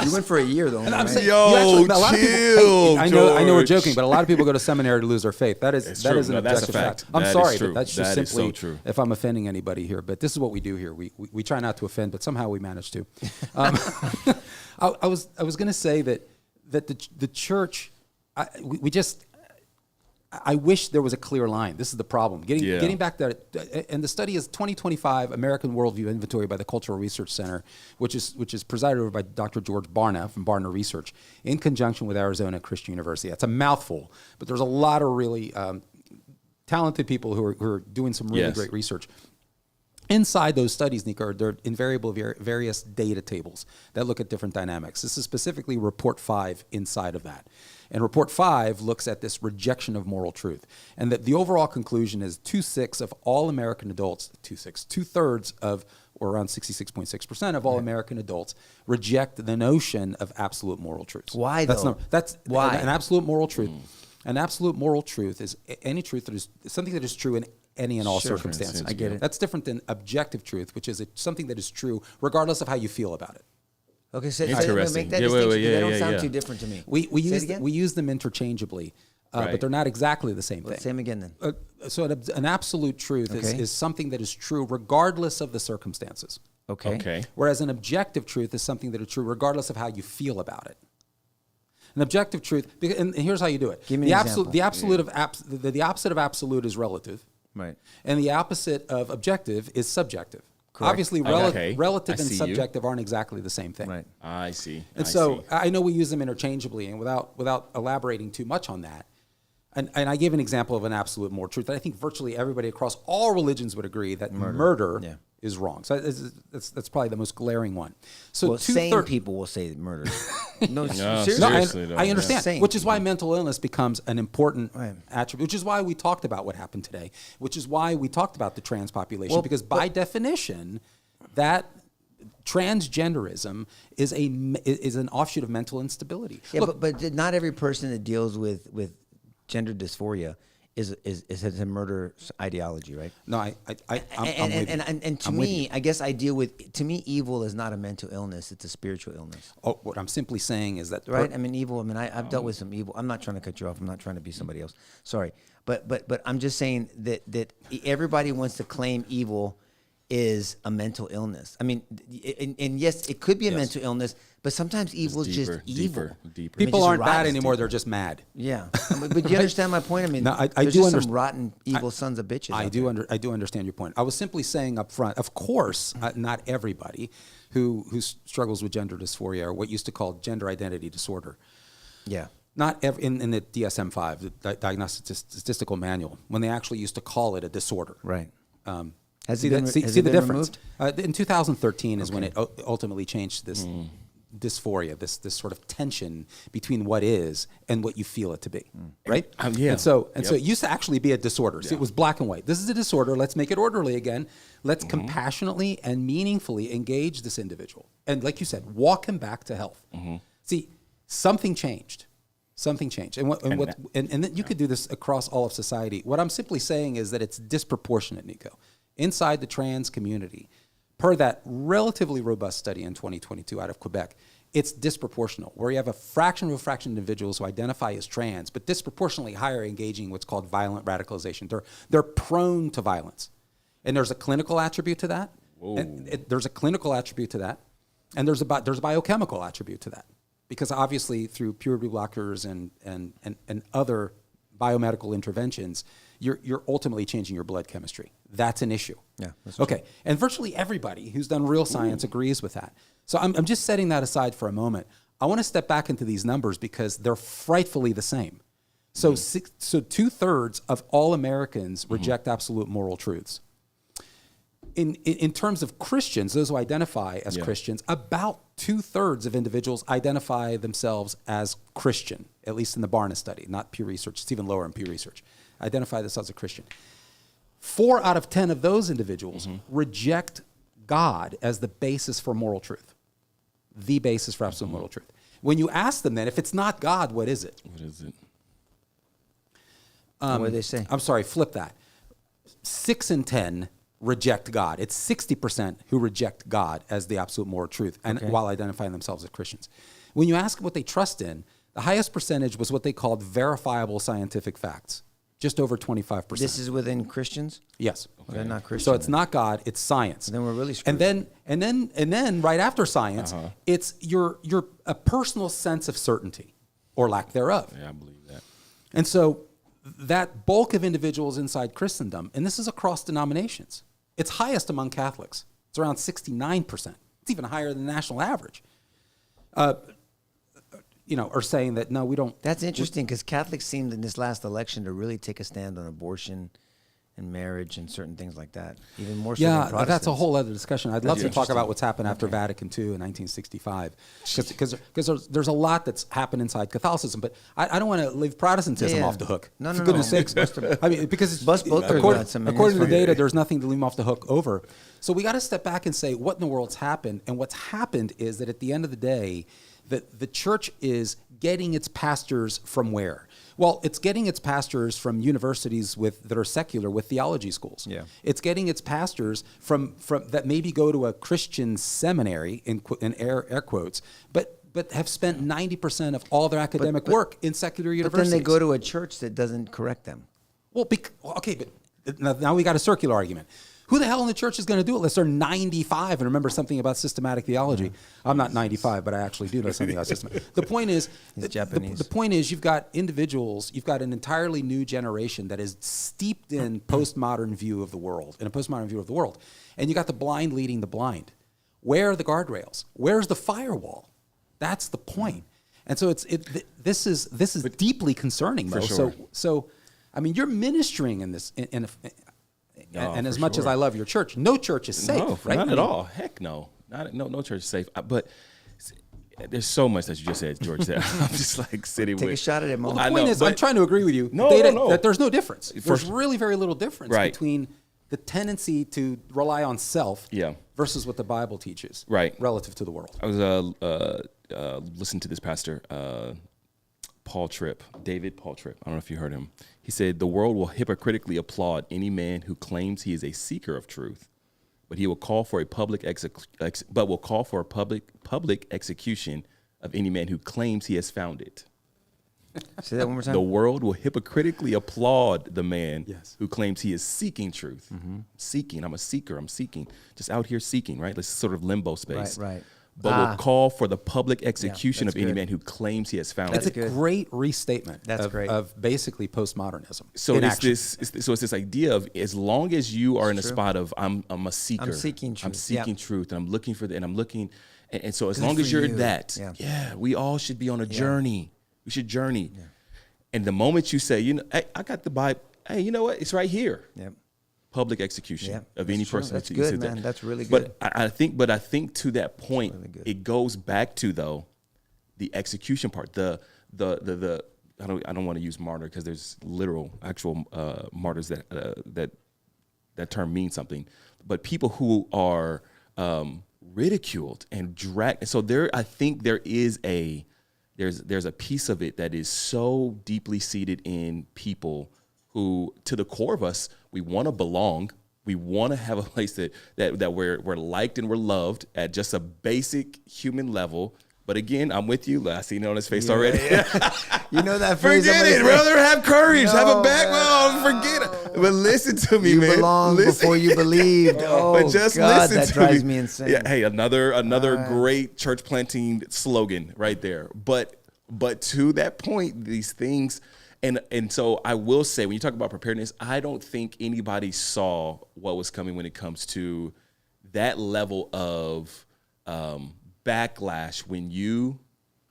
You went for a year though. And right? I'm saying, Yo, you actually, a lot of people, chill, I know we're George. joking, but a lot of people go to seminary to lose their faith. That is It's that true. is an No, that's a objective fact. I'm That is sorry, true. but that's just That is so simply true. if I'm offending anybody here. But this is what we do here. We try not to offend, but somehow we manage to. I was going to say that the church, I wish there was a clear line. This is the problem. Getting back to that, and the study is 2025 American Worldview Inventory by the Cultural Research Center, which is presided over by Dr. George Barna from Barna Research, in conjunction with Arizona Christian University. That's a mouthful, but there's a lot of really talented people who are doing some really Yes. great research. Inside those studies, Nico, there are invariable various data tables that look at different dynamics. This is specifically Report 5 inside of that. And Report 5 looks at this rejection of moral truth. And that the overall conclusion is 2/6 of all American adults, 2/3 of, or around 66.6% of all American adults reject the notion of absolute moral truth. Why, though? That's Why? an absolute moral truth. An absolute moral truth is any truth that is something that is true in any and all Sure. circumstances. I get it. That's different than objective truth, which is something that is true regardless of how you feel about it. Okay, so Interesting. make that Yeah, wait, distinction. wait, 'Cause yeah, they don't yeah, sound yeah. too different to me. We Say it again? use them interchangeably, Right. but they're not exactly the same thing. Say them again then. So an absolute truth Okay. is something that is true regardless of the circumstances. Okay. Whereas an objective truth is something that is true regardless of how you feel about it. An objective truth, and here's how you do it. Give me an example. The absolute of the opposite of absolute is relative, Right. and the opposite of objective is subjective. Correct. Obviously, Okay. relative I and see you. subjective aren't exactly the same thing. Right. I see. And I so see. I know we use them interchangeably, and without elaborating too much on that, and I gave an example of an absolute moral truth that I think virtually everybody across all religions would agree that murder Yeah. is wrong. So that's probably the most glaring one. So Well, sane two-thirds. people will say murder. No, No, seriously. No, Seriously, though, I yeah. understand, Same. which is why mental illness becomes an important Right. attribute, which is why we talked about what happened today, which is why we talked about the trans population, Well, because by definition, that transgenderism is an offshoot of mental instability. Yeah, Look, but not every person that deals with gender dysphoria has a murder ideology, right? no, I'm with you. And to I'm with me, I guess I deal with, to me, evil is not a mental illness; it's a spiritual illness, Oh, what I'm simply saying is that right? I mean, evil. I mean, I've dealt with some evil. I'm not trying to cut you off. I'm not trying to be somebody else. Sorry, but I'm just saying that everybody wants to claim evil is a mental illness. I mean, and yes, it could be a mental illness, but sometimes evil is just evil. Deeper. people just aren't bad rotten anymore; people. they're just mad. Yeah, but you understand my point? I mean, No, I there's do just some understand. rotten, evil sons of bitches. I out do there. I do understand your point. I was simply saying up front, of course, not everybody who struggles with gender dysphoria or what used to call gender identity disorder. Yeah. Not in the DSM-5, the Diagnostic Statistical Manual, when they actually used to call it a disorder. Right. Has See it been the, see, has see it the been difference. removed? In 2013 is when it ultimately changed this dysphoria, this sort of tension between what is and what you feel it to be, right? Yeah. And so Yep. it used to actually be a disorder. See, it was black and white. This is a disorder. Let's make it orderly again. Let's compassionately and meaningfully engage this individual, and like you said, walk him back to health. See, something changed. Something changed, and then you could do this across all of society. What I'm simply saying is that it's disproportionate, Nico, inside the trans community. Per that relatively robust study in 2022 out of Quebec, it's disproportional, where you have a fraction of individuals who identify as trans, but disproportionately higher engaging what's called violent radicalization. They're prone to violence, and there's a clinical attribute to that. There's a clinical attribute to that, and there's a biochemical attribute to that. Because obviously through puberty blockers and other biomedical interventions, you're ultimately changing your blood chemistry. That's an issue. Yeah, that's okay. And virtually everybody who's done real science agrees with that. So I'm just setting that aside for a moment. I want to step back into these numbers because they're frightfully the same. So so 2/3 of all Americans reject absolute moral truths. In terms of Christians, those who identify as Christians, about 2/3 of individuals identify themselves as Christian, at least in the Barna study, not Pew Research. It's even lower in Pew Research. Identify themselves as a Christian. 4 out of 10 of those individuals reject God as the basis for moral truth, the basis for absolute moral truth. When you ask them then, if it's not God, what is it? What is it? What do they say? I'm sorry, flip that. 6 in 10 reject God. It's 60% who reject God as the absolute moral truth, and while identifying themselves as Christians. When you ask what they trust in, the highest percentage was what they called verifiable scientific facts, just over 25%. This is within Christians? Yes. They're not Christian. So it's not God, it's science. Then we're really screwed. And then right after science, it's your a personal sense of certainty or lack thereof. Yeah, I believe that. And so that bulk of individuals inside Christendom, and this is across denominations, it's highest among Catholics. It's around 69%. It's even higher than the national average. Are saying that, no, we don't. That's interesting because Catholics seemed in this last election to really take a stand on abortion and marriage and certain things like that, even more so than Yeah, Protestants. that's a whole other discussion. I'd love to talk about what's happened after Vatican II in 1965, because there's a lot that's happened inside Catholicism. But I don't want to leave Protestantism off the hook. No, for no, goodness no. sakes. I mean, because it's, Both are according got some according to the history. data, there's nothing to leave them off the hook over. So we got to step back and say, what in the world's happened? And what's happened is that at the end of the day, that the church is getting its pastors from where? Well, it's getting its pastors from universities that are secular with theology schools. Yeah. It's getting its pastors from that maybe go to a Christian seminary in air quotes, but have spent 90% of all their academic work in secular But universities. then they go to a church that doesn't correct them. Well, okay, but now we got a circular argument. Who the hell in the church is going to do it unless they're 95 and remember something about systematic theology? I'm not 95, but I actually do know something about systematic. The point is, Japanese. The point is, you've got individuals, you've got an entirely new generation that is steeped in postmodern view of the world, and you got the blind leading the blind. Where are the guardrails? Where's the firewall? That's the point. And so this is deeply concerning, though. sure. So, I mean, you're ministering in this and as for much as sure. I love your church, no church is safe, No, right? not at all. Heck no. No church is safe. But there's so much that you just said, George, that I'm just like sitting Take with. a shot at it, Mo. The I point know, is, I'm but- trying to agree with you. No, Data, no. That there's no difference. There's First- really very little difference Right. between the tendency to rely on self Yeah. versus what the Bible teaches Right. relative to the world. I was listening to this pastor, David Paul Tripp. I don't know if you heard him. He said, "The world will hypocritically applaud any man who claims he is a seeker of truth, but he will call for a public public execution of any man who claims he has found it." Say that one more time. The world will hypocritically applaud the man Yes. who claims he is seeking truth. Seeking, I'm a seeker. I'm seeking, just out here seeking, right? This sort of limbo space. Right. But will call for the public execution that's of any good. man who claims he has found It's it. a great restatement That's great. of basically postmodernism. So in it's action. this idea of, as long as you are in a spot of I'm a seeker, I'm seeking truth. I'm seeking Yep. truth, and I'm looking for and I'm looking, and so as Good long as for you're you. that, Yeah. we all should be on a journey. We should journey. And the moment you say, hey, I got the Bible. Hey, you know what? It's right here. Yep. Public execution Yeah, of that's any true. person. That's who good, said that. man. That's really good. But I think to that point, really good. it goes back to though the execution part. The I don't want to use martyr because there's actual martyrs that term means something. But people who are ridiculed and dragged. So I think there's a piece of it that is so deeply seated in people who, to the core of us, we want to belong. We want to have a place that we're liked and we're loved at just a basic human level. But again, I'm with you. I seen it on his face already. You know that phrase? Forget somebody it, said? brother. Have courage. Have a No, backbone. Forget it. But listen to me, You man. belong Listen. before you believed. Oh, But just God, listen that to drives me. me insane. Yeah, hey, another great church planting slogan right there. But to that point, these things, and so I will say, when you talk about preparedness, I don't think anybody saw what was coming when it comes to that level of backlash when you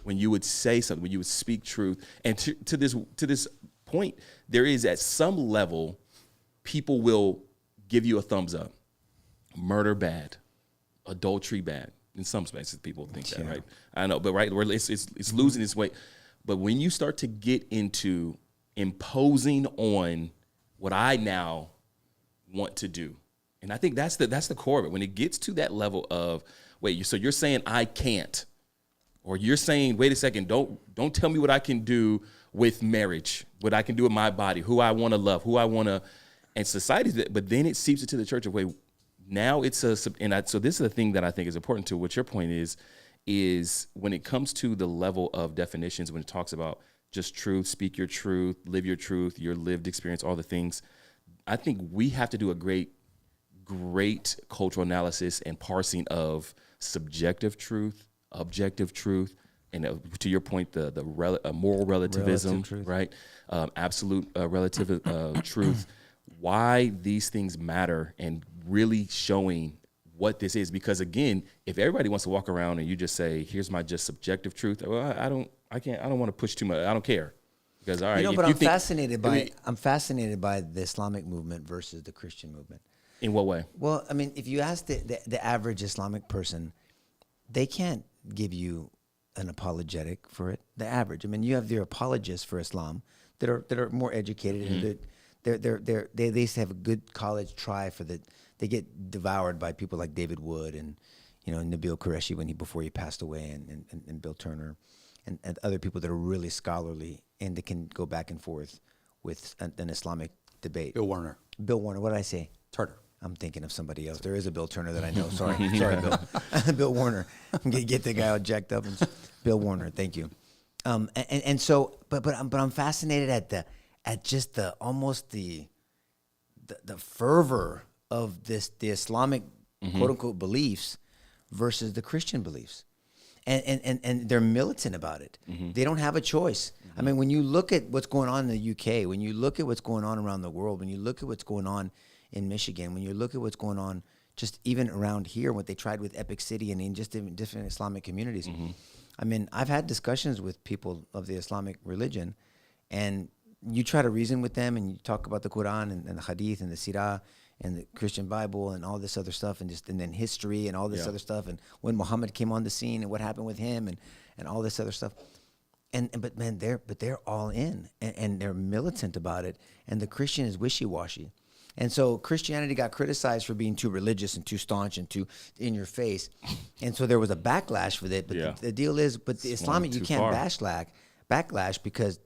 would say something, when you would speak truth, and to this point, there is at some level, people will give you a thumbs up. Murder bad, adultery bad. In some spaces, people think that, right? I know, but right, it's losing its weight. But when you start to get into imposing on what I now want to do, and I think that's the core of it. When it gets to that level of, wait, so you're saying I can't, or you're saying, wait a second, don't tell me what I can do with marriage, what I can do with my body, who I want to love, who I want to, and society. But then it seeps into the church of, wait, now it's so this is the thing that I think is important to what your point is when it comes to the level of definitions, when it talks about just truth, speak your truth, live your truth, your lived experience, all the things. I think we have to do a great cultural analysis and parsing of subjective truth, objective truth, and to your point, the moral relativism, right? Absolute relative truth. Why these things matter, and really showing what this is. Because again, if everybody wants to walk around and you just say, "Here's my just subjective truth," well, I don't want to push too much. I don't care. Because all right, but I'm fascinated by the Islamic movement versus the Christian movement. In what way? Well, I mean, if you ask the average Islamic person, they can't give you an apologetic for it. The average. I mean, you have their apologists for Islam that are more educated, and they have a good college try for the. They get devoured by people like David Wood and Nabil Qureshi before he passed away, and Bill Turner, and other people that are really scholarly and that can go back and forth with an Islamic debate. Bill Warner. What did I say? Turner. I'm thinking of somebody else. There is a Bill Turner that I know. Sorry, Bill. Bill Warner. Get the guy all jacked up. Bill Warner. Thank you. And so, but I'm fascinated at just the fervor of the Islamic quote unquote beliefs versus the Christian beliefs, and they're militant about it. They don't have a choice. I mean, when you look at what's going on in the UK, when you look at what's going on around the world, when you look at what's going on in Michigan, when you look at what's going on just even around here, what they tried with Epic City and in just different Islamic communities. I mean, I've had discussions with people of the Islamic religion, and you try to reason with them, and you talk about the Quran and the Hadith and the Sirah and the Christian Bible and all this other stuff, and then history and all this other stuff, and when Muhammad came on the scene and what happened with him and all this other stuff. But man, they're all in, and they're militant about it, and the Christian is wishy-washy. And so Christianity got criticized for being too religious and too staunch and too in your face. And so there was a backlash for that. But the deal is, the Islamic, you can't backlash because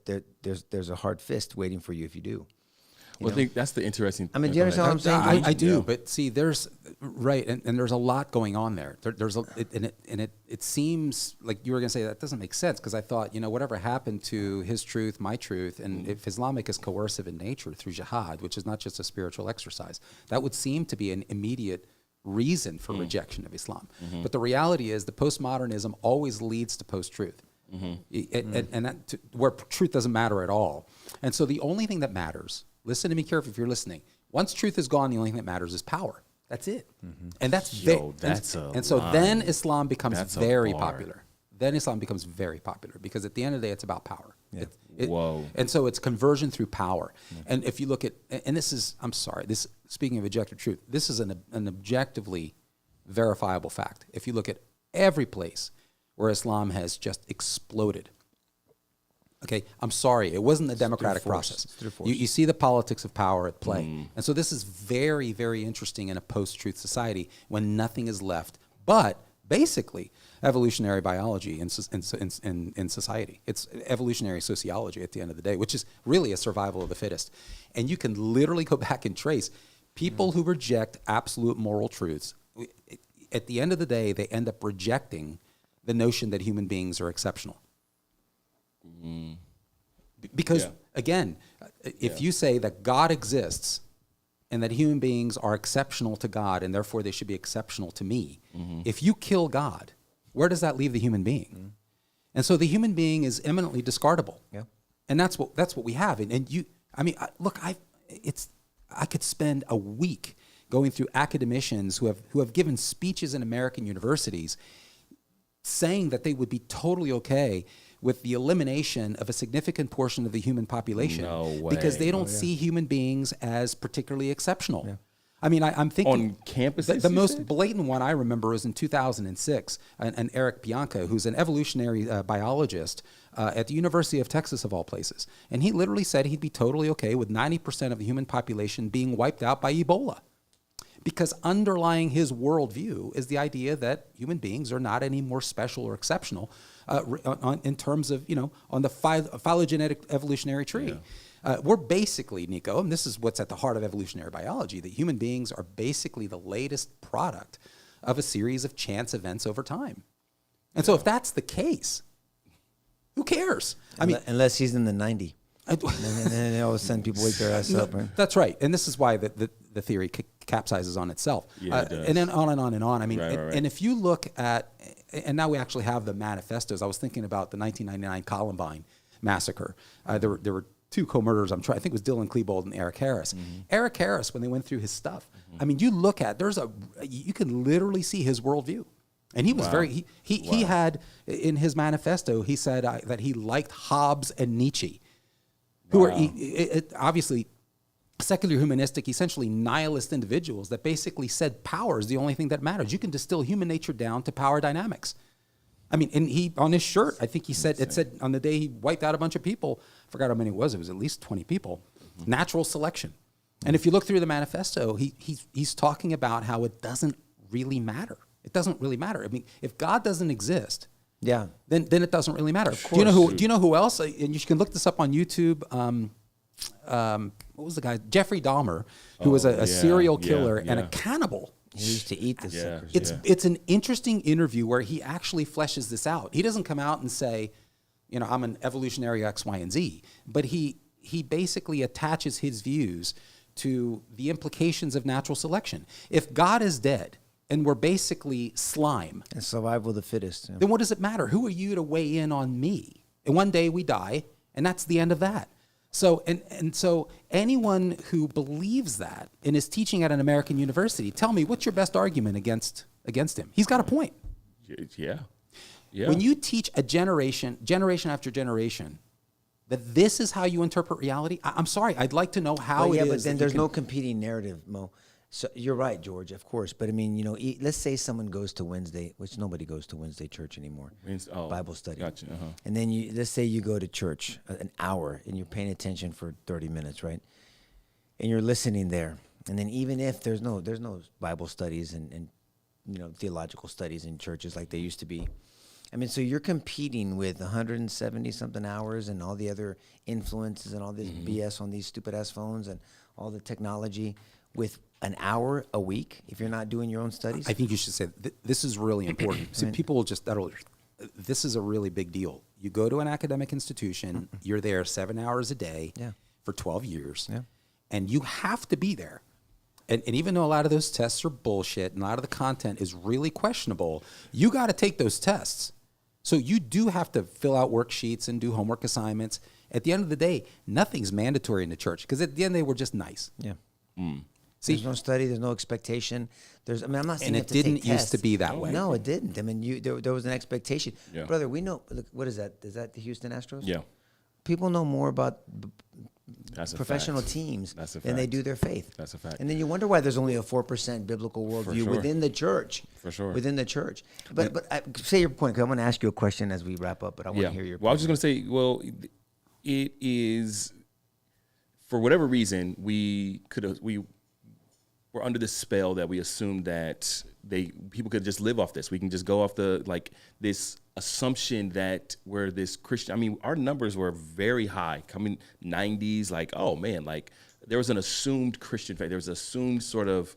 there's a hard fist waiting for you if you do. I think that's the interesting. I mean, do you understand what I'm saying? I do, but see, there's and there's a lot going on there. It seems like you were going to say that doesn't make sense, because I thought, whatever happened to his truth, my truth, and if Islamic is coercive in nature through jihad, which is not just a spiritual exercise, that would seem to be an immediate reason for rejection of Islam. But the reality is, the postmodernism always leads to post-truth, and that where truth doesn't matter at all. And so the only thing that matters. Listen to me carefully if you're listening. Once truth is gone, the only thing that matters is power. That's it. And that's then Islam becomes very popular. Then Islam becomes very popular, because at the end of the day, it's about power. Whoa. And so it's conversion through power. And if you look at, and this is, speaking of objective truth, this is an objectively verifiable fact. If you look at every place where Islam has just exploded, okay, I'm sorry, it wasn't the democratic process. You see the politics of power at play. And so this is very, very interesting in a post-truth society when nothing is left but basically evolutionary biology in society. It's evolutionary sociology at the end of the day, which is really a survival of the fittest. And you can literally go back and trace people who reject absolute moral truths. At the end of the day, they end up rejecting the notion that human beings are exceptional. Because again, if you say that God exists and that human beings are exceptional to God and therefore they should be exceptional to me, if you kill God, where does that leave the human being? And so the human being is eminently discardable. And that's what we have. I could spend a week going through academicians who have given speeches in American universities saying that they would be totally okay with the elimination of a significant portion of the human population No because way. they don't see human beings as particularly exceptional. I mean, I'm thinking On campuses, The you most said? blatant one I remember was in 2006, and Eric Bianco, who's an evolutionary biologist at the University of Texas, of all places. And he literally said he'd be totally okay with 90% of the human population being wiped out by Ebola. Because underlying his worldview is the idea that human beings are not any more special or exceptional in terms of, on the phylogenetic evolutionary tree. We're basically, Nico, and this is what's at the heart of evolutionary biology, that human beings are basically the latest product of a series of chance events over time. And so if that's the case, who cares? I mean, unless he's in the 90. And then all of a sudden people wake their ass up. Right? That's right. And this is why the theory capsizes on itself. Yeah, it does. And then on and on and on. I mean, Right. and if you look at, and now we actually have the manifestos. I was thinking about the 1999 Columbine massacre. There were two co-murderers. I think it was Dylan Klebold and Eric Harris. Eric Harris, when they went through his stuff, I mean, you look at, you can literally see his worldview. And he was he had, in his manifesto, he said that he liked Hobbes and Nietzsche, who are obviously secular humanistic, essentially nihilist individuals that basically said power is the only thing that matters. You can distill human nature down to power dynamics. I mean, and he, on his shirt, I think he said, it said on the day he wiped out a bunch of people, I forgot how many it was at least 20 people, natural selection. And if you look through the manifesto, he's talking about how it doesn't really matter. It doesn't really matter. I mean, if God doesn't exist, Yeah. then it doesn't really matter. Do you know who else? And you can look this up on YouTube. What was the guy? Jeffrey Dahmer, who was a serial killer and a cannibal. He used to eat the suckers. It's an interesting interview where he actually fleshes this out. He doesn't come out and say, I'm an evolutionary X, Y, and Z, but he basically attaches his views to the implications of natural selection. If God is dead and we're basically slime, And survival of the fittest. Yeah. then what does it matter? Who are you to weigh in on me? And one day we die, and that's the end of that. So and so anyone who believes that and is teaching at an American university, tell me, what's your best argument against him? He's got a point. Yeah. When you teach a generation after generation, that this is how you interpret reality, I'm sorry, I'd like to know how Well, it yeah, is. but then that there's you no can- competing narrative, Mo. So you're right, George, of course. But I mean, let's say someone goes to Wednesday, which nobody goes to Wednesday church anymore. Bible study. Gotcha. And then let's say you go to church an hour and you're paying attention for 30 minutes, right? And you're listening there. And then even if there's no Bible studies and theological studies in churches like they used to be. I mean, so you're competing with 170 something hours and all the other influences and all this BS on these stupid ass phones and all the technology with an hour a week if you're not doing your own studies. I think you should say this is really important. So people will this is a really big deal. You go to an academic institution, you're there 7 hours a day for 12 years, and you have to be there. And even though a lot of those tests are bullshit and a lot of the content is really questionable, you got to take those tests. So you do have to fill out worksheets and do homework assignments. At the end of the day, nothing's mandatory in the church because at the end they were just nice. Yeah. See, There's no study. There's no expectation. I'm not saying and you it have to take didn't used to tests. be that way. No, it didn't. I mean, there was an expectation. Yeah. Brother, we know. Look, what is that? Is that the Houston Astros? Yeah. People know more about That's a professional fact. teams That's a than they fact. do their faith. That's a fact. And then you wonder why there's only a 4% biblical worldview sure. within the church. For sure. Within the church. But say your point, because I'm going to ask you a question as we wrap up, but I want to hear your Well, I point. was just going to say, it is, for whatever reason, we were under this spell that we assumed that people could just live off this. We can just go off this assumption that we're this Christian. I mean, our numbers were very high, coming 90s. Oh man, there was an assumed Christian faith. There was an assumed sort of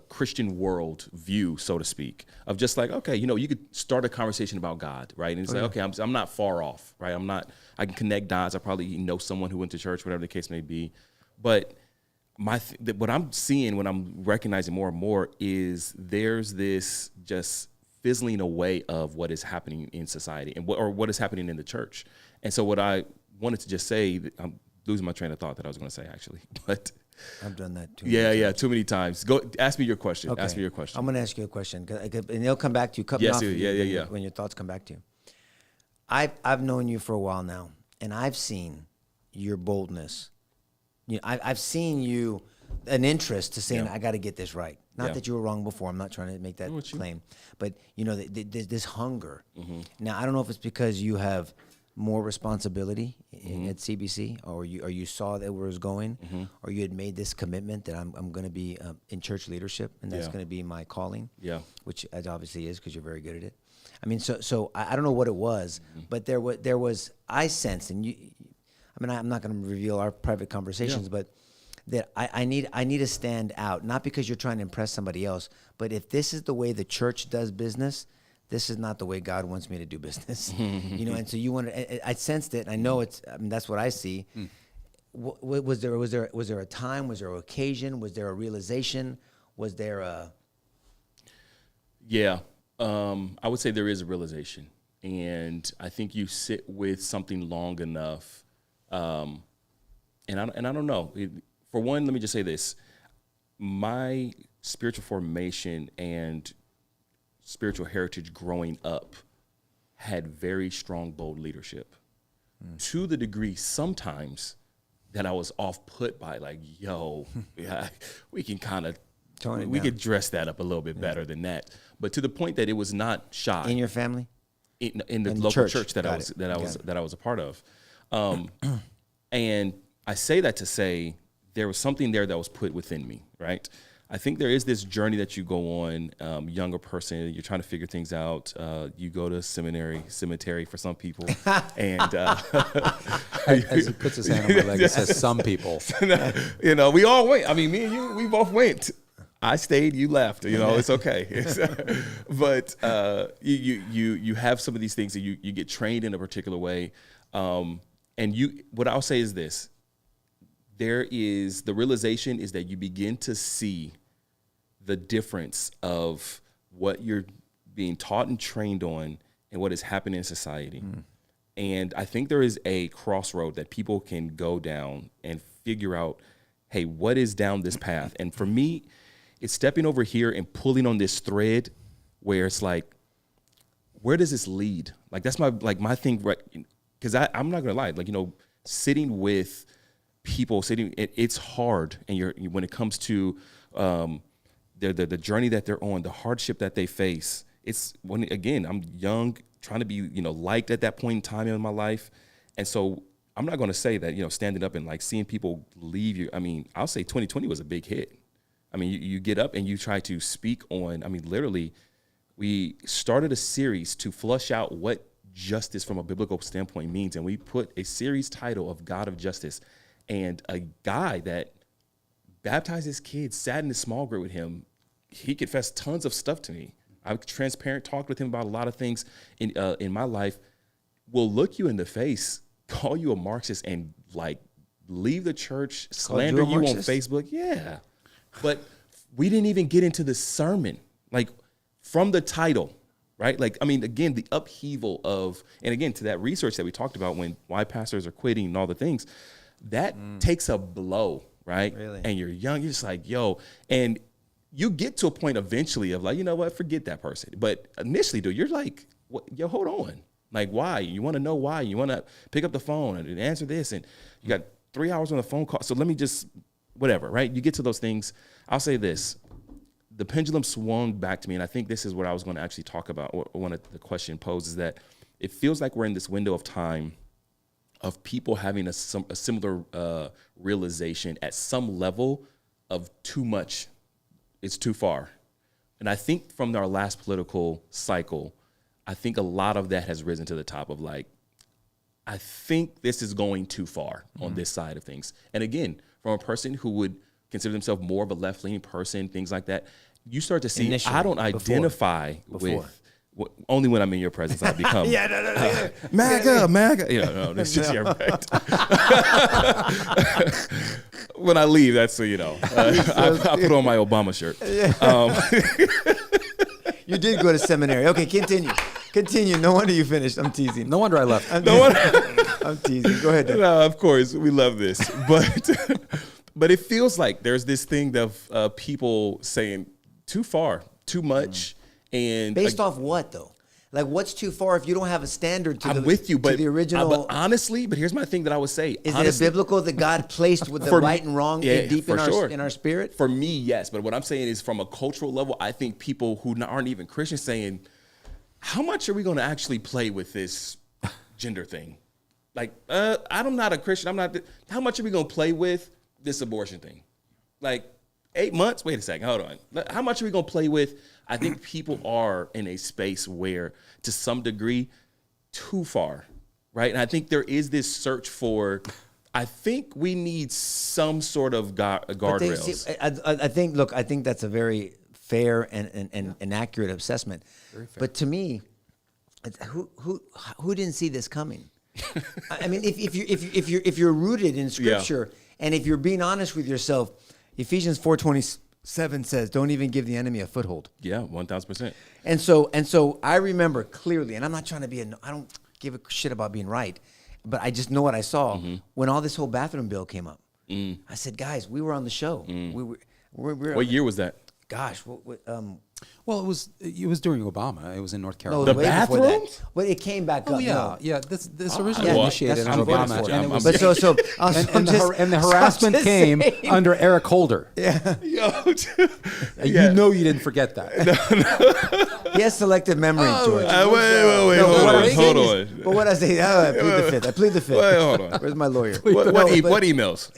Christian world view, so to speak, of just okay, you could start a conversation about God, right? And it's okay, I'm not far off, right? I can connect dots. I probably know someone who went to church, whatever the case may be, but what I'm seeing, what I'm recognizing more and more is there's this just fizzling away of what is happening in society and what is happening in the church. And so what I wanted to just say, I'm losing my train of thought that I was going to say actually, but I've done that too. too many times. Go ask me your question. Okay. Ask me your question. I'm going to ask you a question, and it'll come back to you. Cut Yes, me off yeah. when your thoughts come back to you. I've known you for a while now, and I've seen your boldness. I've seen you an interest to saying, I got to get this right. Not that you were wrong before. I'm not trying to make that claim, but this hunger. Now I don't know if it's because you have more responsibility at CBC, or you saw that where it was going, or you had made this commitment that I'm going to be in church leadership, and that's going to be my calling. Yeah, which it obviously is because you're very good at it. I mean, so I don't know what it was, but there was I sensed, and you. I mean, I'm not going to reveal our private conversations, but that I need to stand out, not because you're trying to impress somebody else, but if this is the way the church does business, this is not the way God wants me to do business. And so you want to. I sensed it, and I know it's. I mean, that's what I see. Was there a time? Was there an occasion? Was there a realization? Was there a? Yeah, I would say there is a realization, and I think you sit with something long enough. And I don't know. For one, let me just say this: my spiritual formation and spiritual heritage growing up had very strong, bold leadership. To the degree sometimes that I was off put by, like, yo, we can kind of we could dress that up a little bit better than that. But to the point that it was not shy in your family, in the local church that I was a part of. And I say that to say there was something there that was put within me, right? I think there is this journey that you go on, younger person, you're trying to figure things out. You go to cemetery for some people. And as he puts his hand on my leg, it says some people. We all went. I mean, me and you, we both went. I stayed, you left. It's okay. But you have some of these things that you get trained in a particular way. And what I'll say is this: the realization is that you begin to see the difference of what you're being taught and trained on and what is happening in society. And I think there is a crossroad that people can go down and figure out, hey, what is down this path? And for me, it's stepping over here and pulling on this thread where it's like, where does this lead? Like, that's my thing, right? Because I'm not gonna lie, sitting with people, it's hard, and when it comes to the journey that they're on, the hardship that they face. It's I'm young, trying to be liked at that point in time in my life, and so I'm not gonna say that standing up and seeing people leave you. I mean, I'll say 2020 was a big hit. I mean, you get up and you try to speak on. I mean, literally, we started a series to flush out what justice from a biblical standpoint means, and we put a series title of God of Justice, and a guy that baptized his kids, sat in a small group with him, he confessed tons of stuff to me. I was transparent, talked with him about a lot of things in my life, will look you in the face, call you a Marxist, and leave the church, slander you on Facebook. Yeah, but we didn't even get into the sermon, from the title. Right? Again, the upheaval of, and again, to that research that we talked about why pastors are quitting and all the things, that takes a blow, right? Really? And you're young, you're just like, yo, and you get to a point eventually of you know what, forget that person. But initially, dude, you're like, what, yo, hold on. Why? You want to know why? You want to pick up the phone and answer this, and you got 3 hours on the phone call. So let me just, whatever, right? You get to those things. I'll say this. The pendulum swung back to me, and I think this is what I was going to actually talk about, or one of the question posed, is that it feels like we're in this window of time of people having a similar realization at some level of too much. It's too far. And I think from our last political cycle, I think a lot of that has risen to the top of I think this is going too far on this side of things. And again, from a person who would consider themselves more of a left-leaning person, things like that, you start to see, initially, I don't identify with, only when I'm in your presence, I become MAGA. No, this is your right. When I leave, that's so I put on my Obama shirt. You did go to seminary. Okay, continue. No wonder you finished. I'm teasing. No wonder I left. I'm teasing. Go ahead. No, of course, we love this, but it feels like there's this thing of people saying too far, too much, and based off what though? Like, what's too far if you don't have a standard to I'm with you, to but the original? But honestly, but here's my thing that I would say. Is honestly, it a biblical that God placed with the For right me- and wrong yeah, deep for sure. in our spirit? For me, yes. But what I'm saying is, from a cultural level, I think people who aren't even Christians saying, how much are we going to actually play with this gender thing? Like, I'm not a Christian. I'm not. How much are we going to play with this abortion thing? Like, 8 months? Wait a second. Hold on. How much are we going to play with? I think people are in a space where, to some degree, too far, right? And I think there is this search for, I think we need some sort of guardrails. I think. Look, I think that's a very fair and accurate assessment. But to me, who didn't see this coming? I mean, if you're rooted in Scripture, and if you're being honest with yourself, Ephesians 4:27 says, "Don't even give the enemy a foothold." Yeah, 1,000%. And so I remember clearly, and I'm not trying to be I don't give a shit about being right, but I just know what I saw when all this whole bathroom bill came up. I said, guys, we were on the show. What year was that? Gosh, Well, it was during Obama. It was in North no, Carolina. The way before that. bathrooms? Well, it came back Oh up. yeah, no. yeah. This originally yeah, initiated that's- under I'm Obama, good. and it was. But so And the harassment came under Eric Holder. Yo, You know you didn't forget that. he has selective memory, George. wait, No, but hold what on, I'm saying is- on. But what I say, I plead the fifth. I plead the fifth. Wait, hold on. Where's my lawyer? What emails?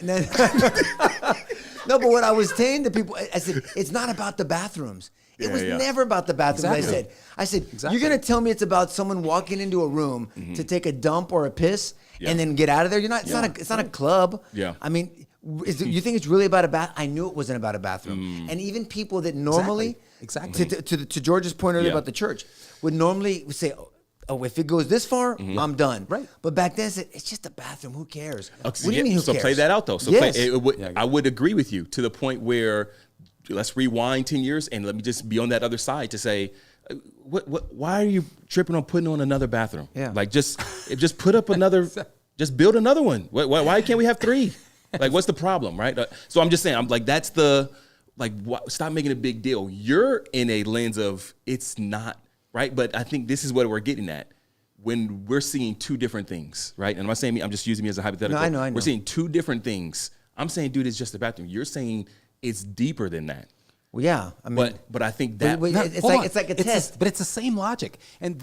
No, but what I was saying to people, I said, it's not about the bathrooms. It was yeah. never about the bathrooms. Exactly. I said, Exactly. you're going to tell me it's about someone walking into a room to take a dump or a piss and then get out of there? You're not. It's not a club. Yeah. I mean, you think it's really about a bath? I knew it wasn't about a bathroom. And even people that normally, Exactly. to George's point earlier Yeah. about the church, would normally say, oh, if it goes this far, I'm done. Right. But back then, I said, it's just a bathroom. Who cares? Okay, What do you mean? Who so cares? play that out though. So Yes. I would agree with you to the point where, let's rewind 10 years and let me just be on that other side to say, why are you tripping on putting on another bathroom? Yeah. Like just put up another, just build another one. Why can't we have 3? Like, what's the problem, right? So I'm just saying, I'm like, that's stop making a big deal. You're in a lens of it's not, right? But I think this is what we're getting at. When we're seeing 2 different things, right? And I'm not saying me, I'm just using me as a hypothetical. No, I know. We're seeing 2 different things. I'm saying, dude, it's just a bathroom. You're saying it's deeper than that. Well, yeah. I mean, But I think that Wait, No, it's hold like on. it's like a test. But it's the same logic, and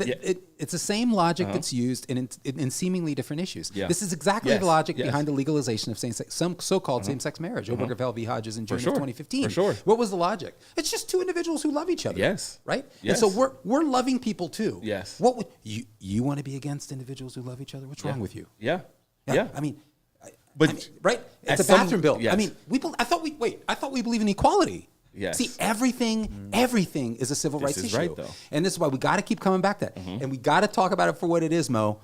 it's the same logic that's used in seemingly different issues. Yeah. This is exactly Yes, the logic yes. behind the legalization of some so-called same-sex marriage. Obergefell v. Hodges in June sure, of 2015. for sure. What was the logic? It's just 2 individuals who love each other. Yes. Right. Yes. And so we're loving people too. Yes. What would you want to be against individuals who love each other? What's wrong with you? Yeah. Yeah. I mean, But right? It's at a some- bathroom bill. yes. I mean, I thought we believe in equality. Yes. See, everything is a civil rights is issue. right, though. And this is why we got to keep coming back to that. And we got to talk about it for what it is, Mo,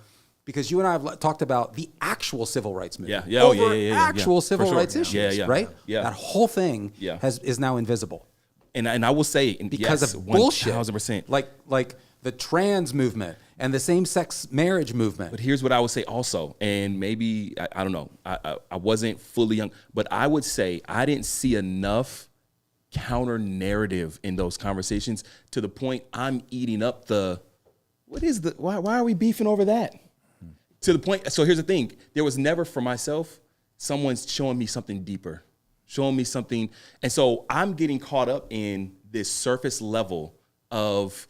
because you and I have talked about the actual civil rights movement. Yeah. Oh, yeah, Over yeah, yeah, yeah. actual For civil sure. rights Yeah. issues, Yeah, yeah. right? Yeah. That whole thing Yeah. is now invisible and I will say, because yes, of bullshit. 1,000%. Like the trans movement and the same-sex marriage movement. But here's what I would say also, and maybe I don't know, I wasn't fully young, but I would say I didn't see enough counter narrative in those conversations to the point I'm eating up why are we beefing over that? To the point. So here's the thing: there was never for myself someone's showing me something deeper, showing me something, and so I'm getting caught up in this surface level of.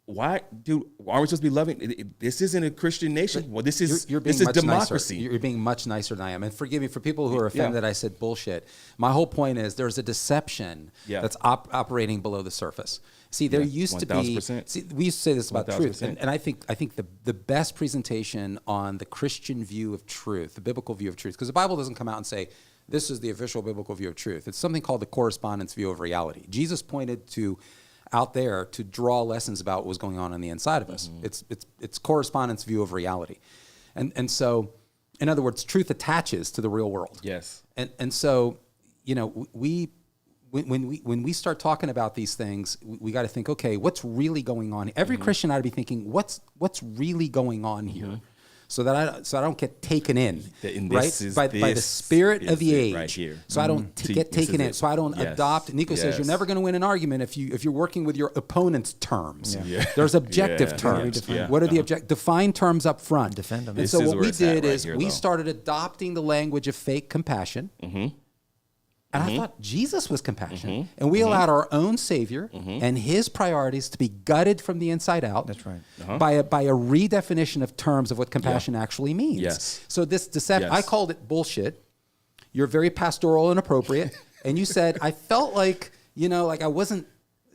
Why, dude? Aren't we supposed to be loving? This isn't a Christian nation. Well, this is this is democracy. You're being much nicer than I am. And forgive me for people who are offended that I said bullshit. My whole point is there's a deception that's operating below the surface. See, there used to be. 1000%. See, we used to say this about truth, 1000%. and I think the best presentation on the Christian view of truth, the biblical view of truth, because the Bible doesn't come out and say this is the official biblical view of truth. It's something called the correspondence view of reality. Jesus pointed to. Out there to draw lessons about what was going on the inside of us. It's correspondence view of reality. And so, in other words, truth attaches to the real world. Yes. And so, you know, when we start talking about these things, we got to think, okay, what's really going on? Every Christian ought to be thinking, what's really going on here? so that I don't get taken in, And right? this is- by the this spirit of the is it age, right here. so I don't See, get this taken is in, it. so I don't Yes. adopt. Nico says you're Yes. never going to win an argument if you're working with your opponent's terms. Yeah. There's objective Yeah. terms. Yeah. What are the defined terms up front? Defend them. And This so is what where we it's at did right is here, we though. started adopting the language of fake compassion. And I thought Jesus was compassionate. And we allowed our own Savior and his priorities to be gutted from the inside out. That's right. By a redefinition of terms of what compassion actually means. Yes. So this deception, Yes. I called it bullshit. You're very pastoral and appropriate. And you said, I felt like, like I wasn't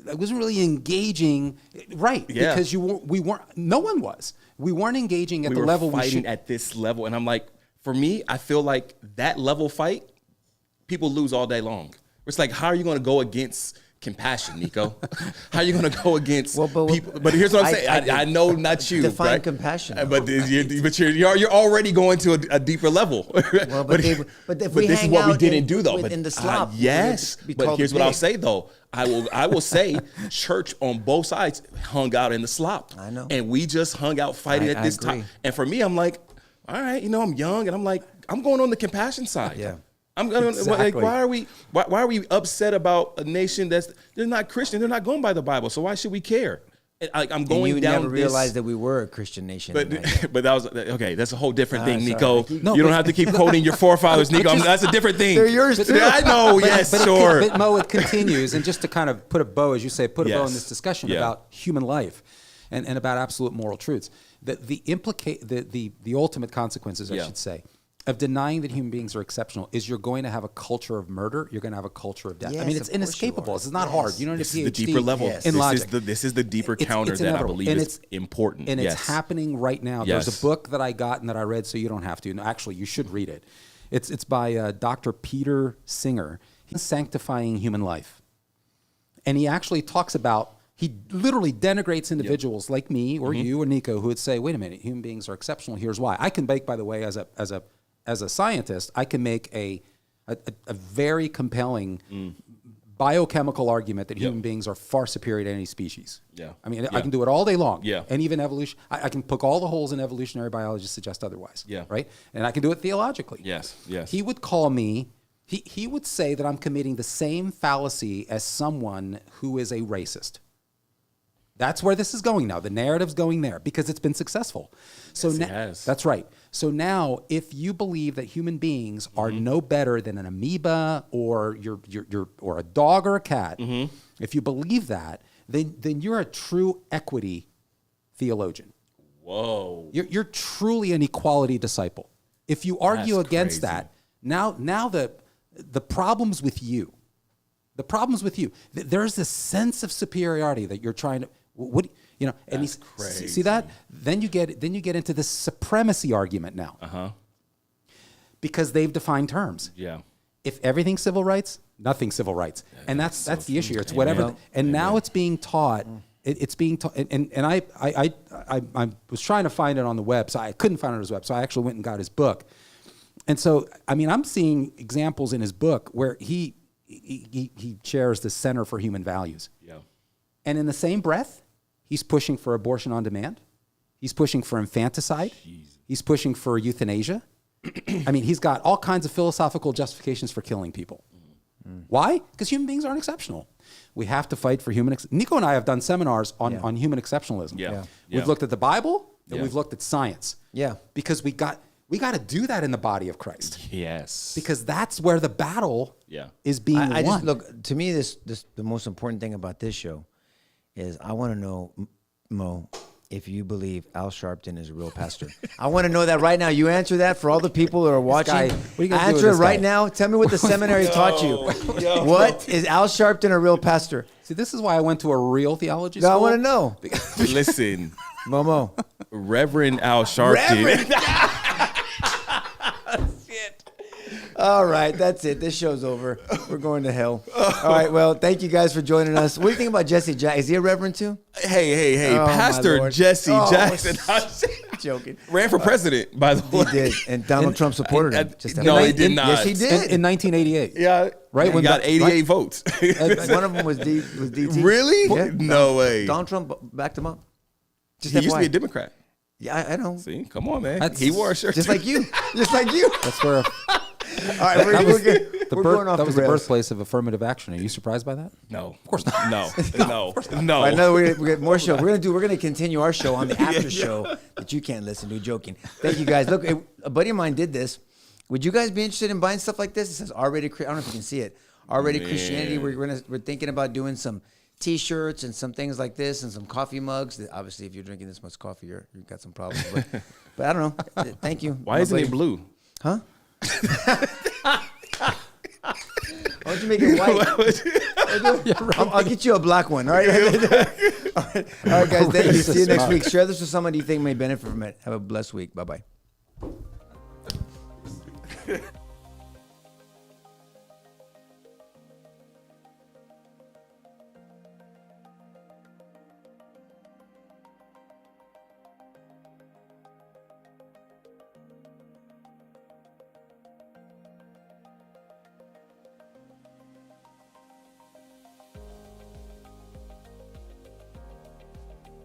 really engaging, right? Yeah. Because we weren't, no one was. We weren't engaging at We the were level we fighting should. at this level, and I'm like, for me, I feel like that level fight, people lose all day long. It's like, how are you going to go against compassion, Nico? How are you going to go against people? But here's what I'm saying. I know not you. Define right? compassion. But you're already going to a deeper level. Well, but if but we this is hang what we out didn't do though. in the slop, yes. we'd be But called here's what I'll big. say though. I will say church on both sides hung out in the slop. I know. And we just hung out fighting I at this agree. time. And for me, I'm like, all right, I'm young, and I'm like, I'm going on the compassion side. Yeah. I'm gonna Exactly. like, why are we upset about a nation they're not Christian, they're not going by the Bible, so why should we care? I'm And going you down never this, realized that we were a Christian nation. but tonight. that was okay. That's a whole different thing, sorry. Nico. No, you don't but- have to keep quoting your forefathers, Nico. That's a different thing. They're yours too. I know. Yes, But sure. But Mo, it continues, and just to kind of put a bow, as you say, put a bow in Yes. this discussion Yeah. about human life and about absolute moral truths. The ultimate consequences, I Yeah. should say, of denying that human beings are exceptional is you're going to have a culture of murder. You're going to have a culture of death. I Yes, mean, it's of course you inescapable. are. This is not Yes. hard. You don't need This a is the PhD deeper level. Yes. in logic. This is the deeper It's counter that I inevitable. believe And is important. And yes. it's happening right now. There's Yes. a book that I got and that I read, so you don't have to. No, actually, you should read it. It's by Dr. Peter Singer. He's Sanctifying Human Life. And he actually talks about, he literally denigrates individuals like me or you or Nico who would say, wait a minute, human beings are exceptional. Here's why. I can make, by the way, as a scientist, I can make a very compelling biochemical argument that human beings are far superior to any species. Yeah. I mean, Yeah. I can do it all day long. Yeah. And even evolution, I can poke all the holes in evolutionary biology to suggest otherwise. Yeah. Right? And I can do it theologically. Yes. Yes. He would call me, he would say that I'm committing the same fallacy as someone who is a racist. That's where this is going now. The narrative's going there because it's been successful. So Yes, it now, has. that's right. So now, if you believe that human beings are Mm-hmm. no better than an amoeba or or a dog or a cat, Mm-hmm. if you believe that, then you're a true equity theologian. Whoa. You're truly an equality disciple. If you argue That's against crazy. that, now the problem's with you. The problem's with you. There's this sense of superiority that you're trying to. What and That's see that? Then you get into this supremacy argument now. Because they've defined terms. Yeah. If everything's civil rights, nothing's civil rights, and that's the issue. It's whatever. Amen. And now it's being taught. It's being taught. And I was trying to find it on the web, so I couldn't find it on his web. So I actually went and got his book. And so, I mean, I'm seeing examples in his book where he chairs the Center for Human Values. Yeah. And in the same breath, he's pushing for abortion on demand. He's pushing for infanticide. He's pushing for euthanasia. I mean, he's got all kinds of philosophical justifications for killing people. Why? Because human beings aren't exceptional. We have to fight for Nico and I have done seminars on human exceptionalism. Yeah. We've looked at the Bible and Yeah. we've looked at science. Yeah. Because we got to do that in the body of Christ. Yes. Because that's where the battle Yeah. is being I won. just look, to me, the most important thing about this show is I want to know, Mo, if you believe Al Sharpton is a real pastor. I want to know that right now. You answer that for all the people that are watching. guy, what are you gonna do with Answer it this right guy? now. Tell me what the seminary taught you. What is Al Sharpton a real pastor? See, this is why I went to a real theology No, school. I want to know. Listen, Momo. Reverend Al Sharpton. All right, that's it. This show's over. We're going to hell. All right, well, thank you guys for joining us. What do you think about Jesse Jackson? Is he a reverend too? Hey, Oh, my Pastor Lord. Jesse Oh, Jackson. Joking. Ran for president, by the He way. did, and Donald Trump supported him. Just no, he did not. Yes, he did. In 1988. Yeah, Right, He when got the- 88 right? votes. One of them was DT. Really? Yeah. No way. Donald Trump backed him up. Just He used to be a FYI. Democrat. Yeah, I know. See, come on, man. That's- He wore a shirt Just too. like you. Just like you. That's where All right, we're the going off that was the the rails. birthplace of affirmative action. Are you surprised by that? No, of course not. No, no, no. All right, no, we got more show. We're gonna continue our show on the after show that you can't listen to. Joking. Thank you guys. Look, a buddy of mine did this. Would you guys be interested in buying stuff like this? It says R-rated. I don't know if you can see it. R-rated Man. Christianity. We're thinking about doing some T-shirts and some things like this and some coffee mugs. Obviously, if you're drinking this much coffee, you've got some problems. But I don't know. Thank you. Why isn't it blue? Huh? Why don't you make it white? I'll get you a black one. All right. All right, guys. Thank you. See you next week. Share this with someone you think may benefit from it. Have a blessed week. Bye bye.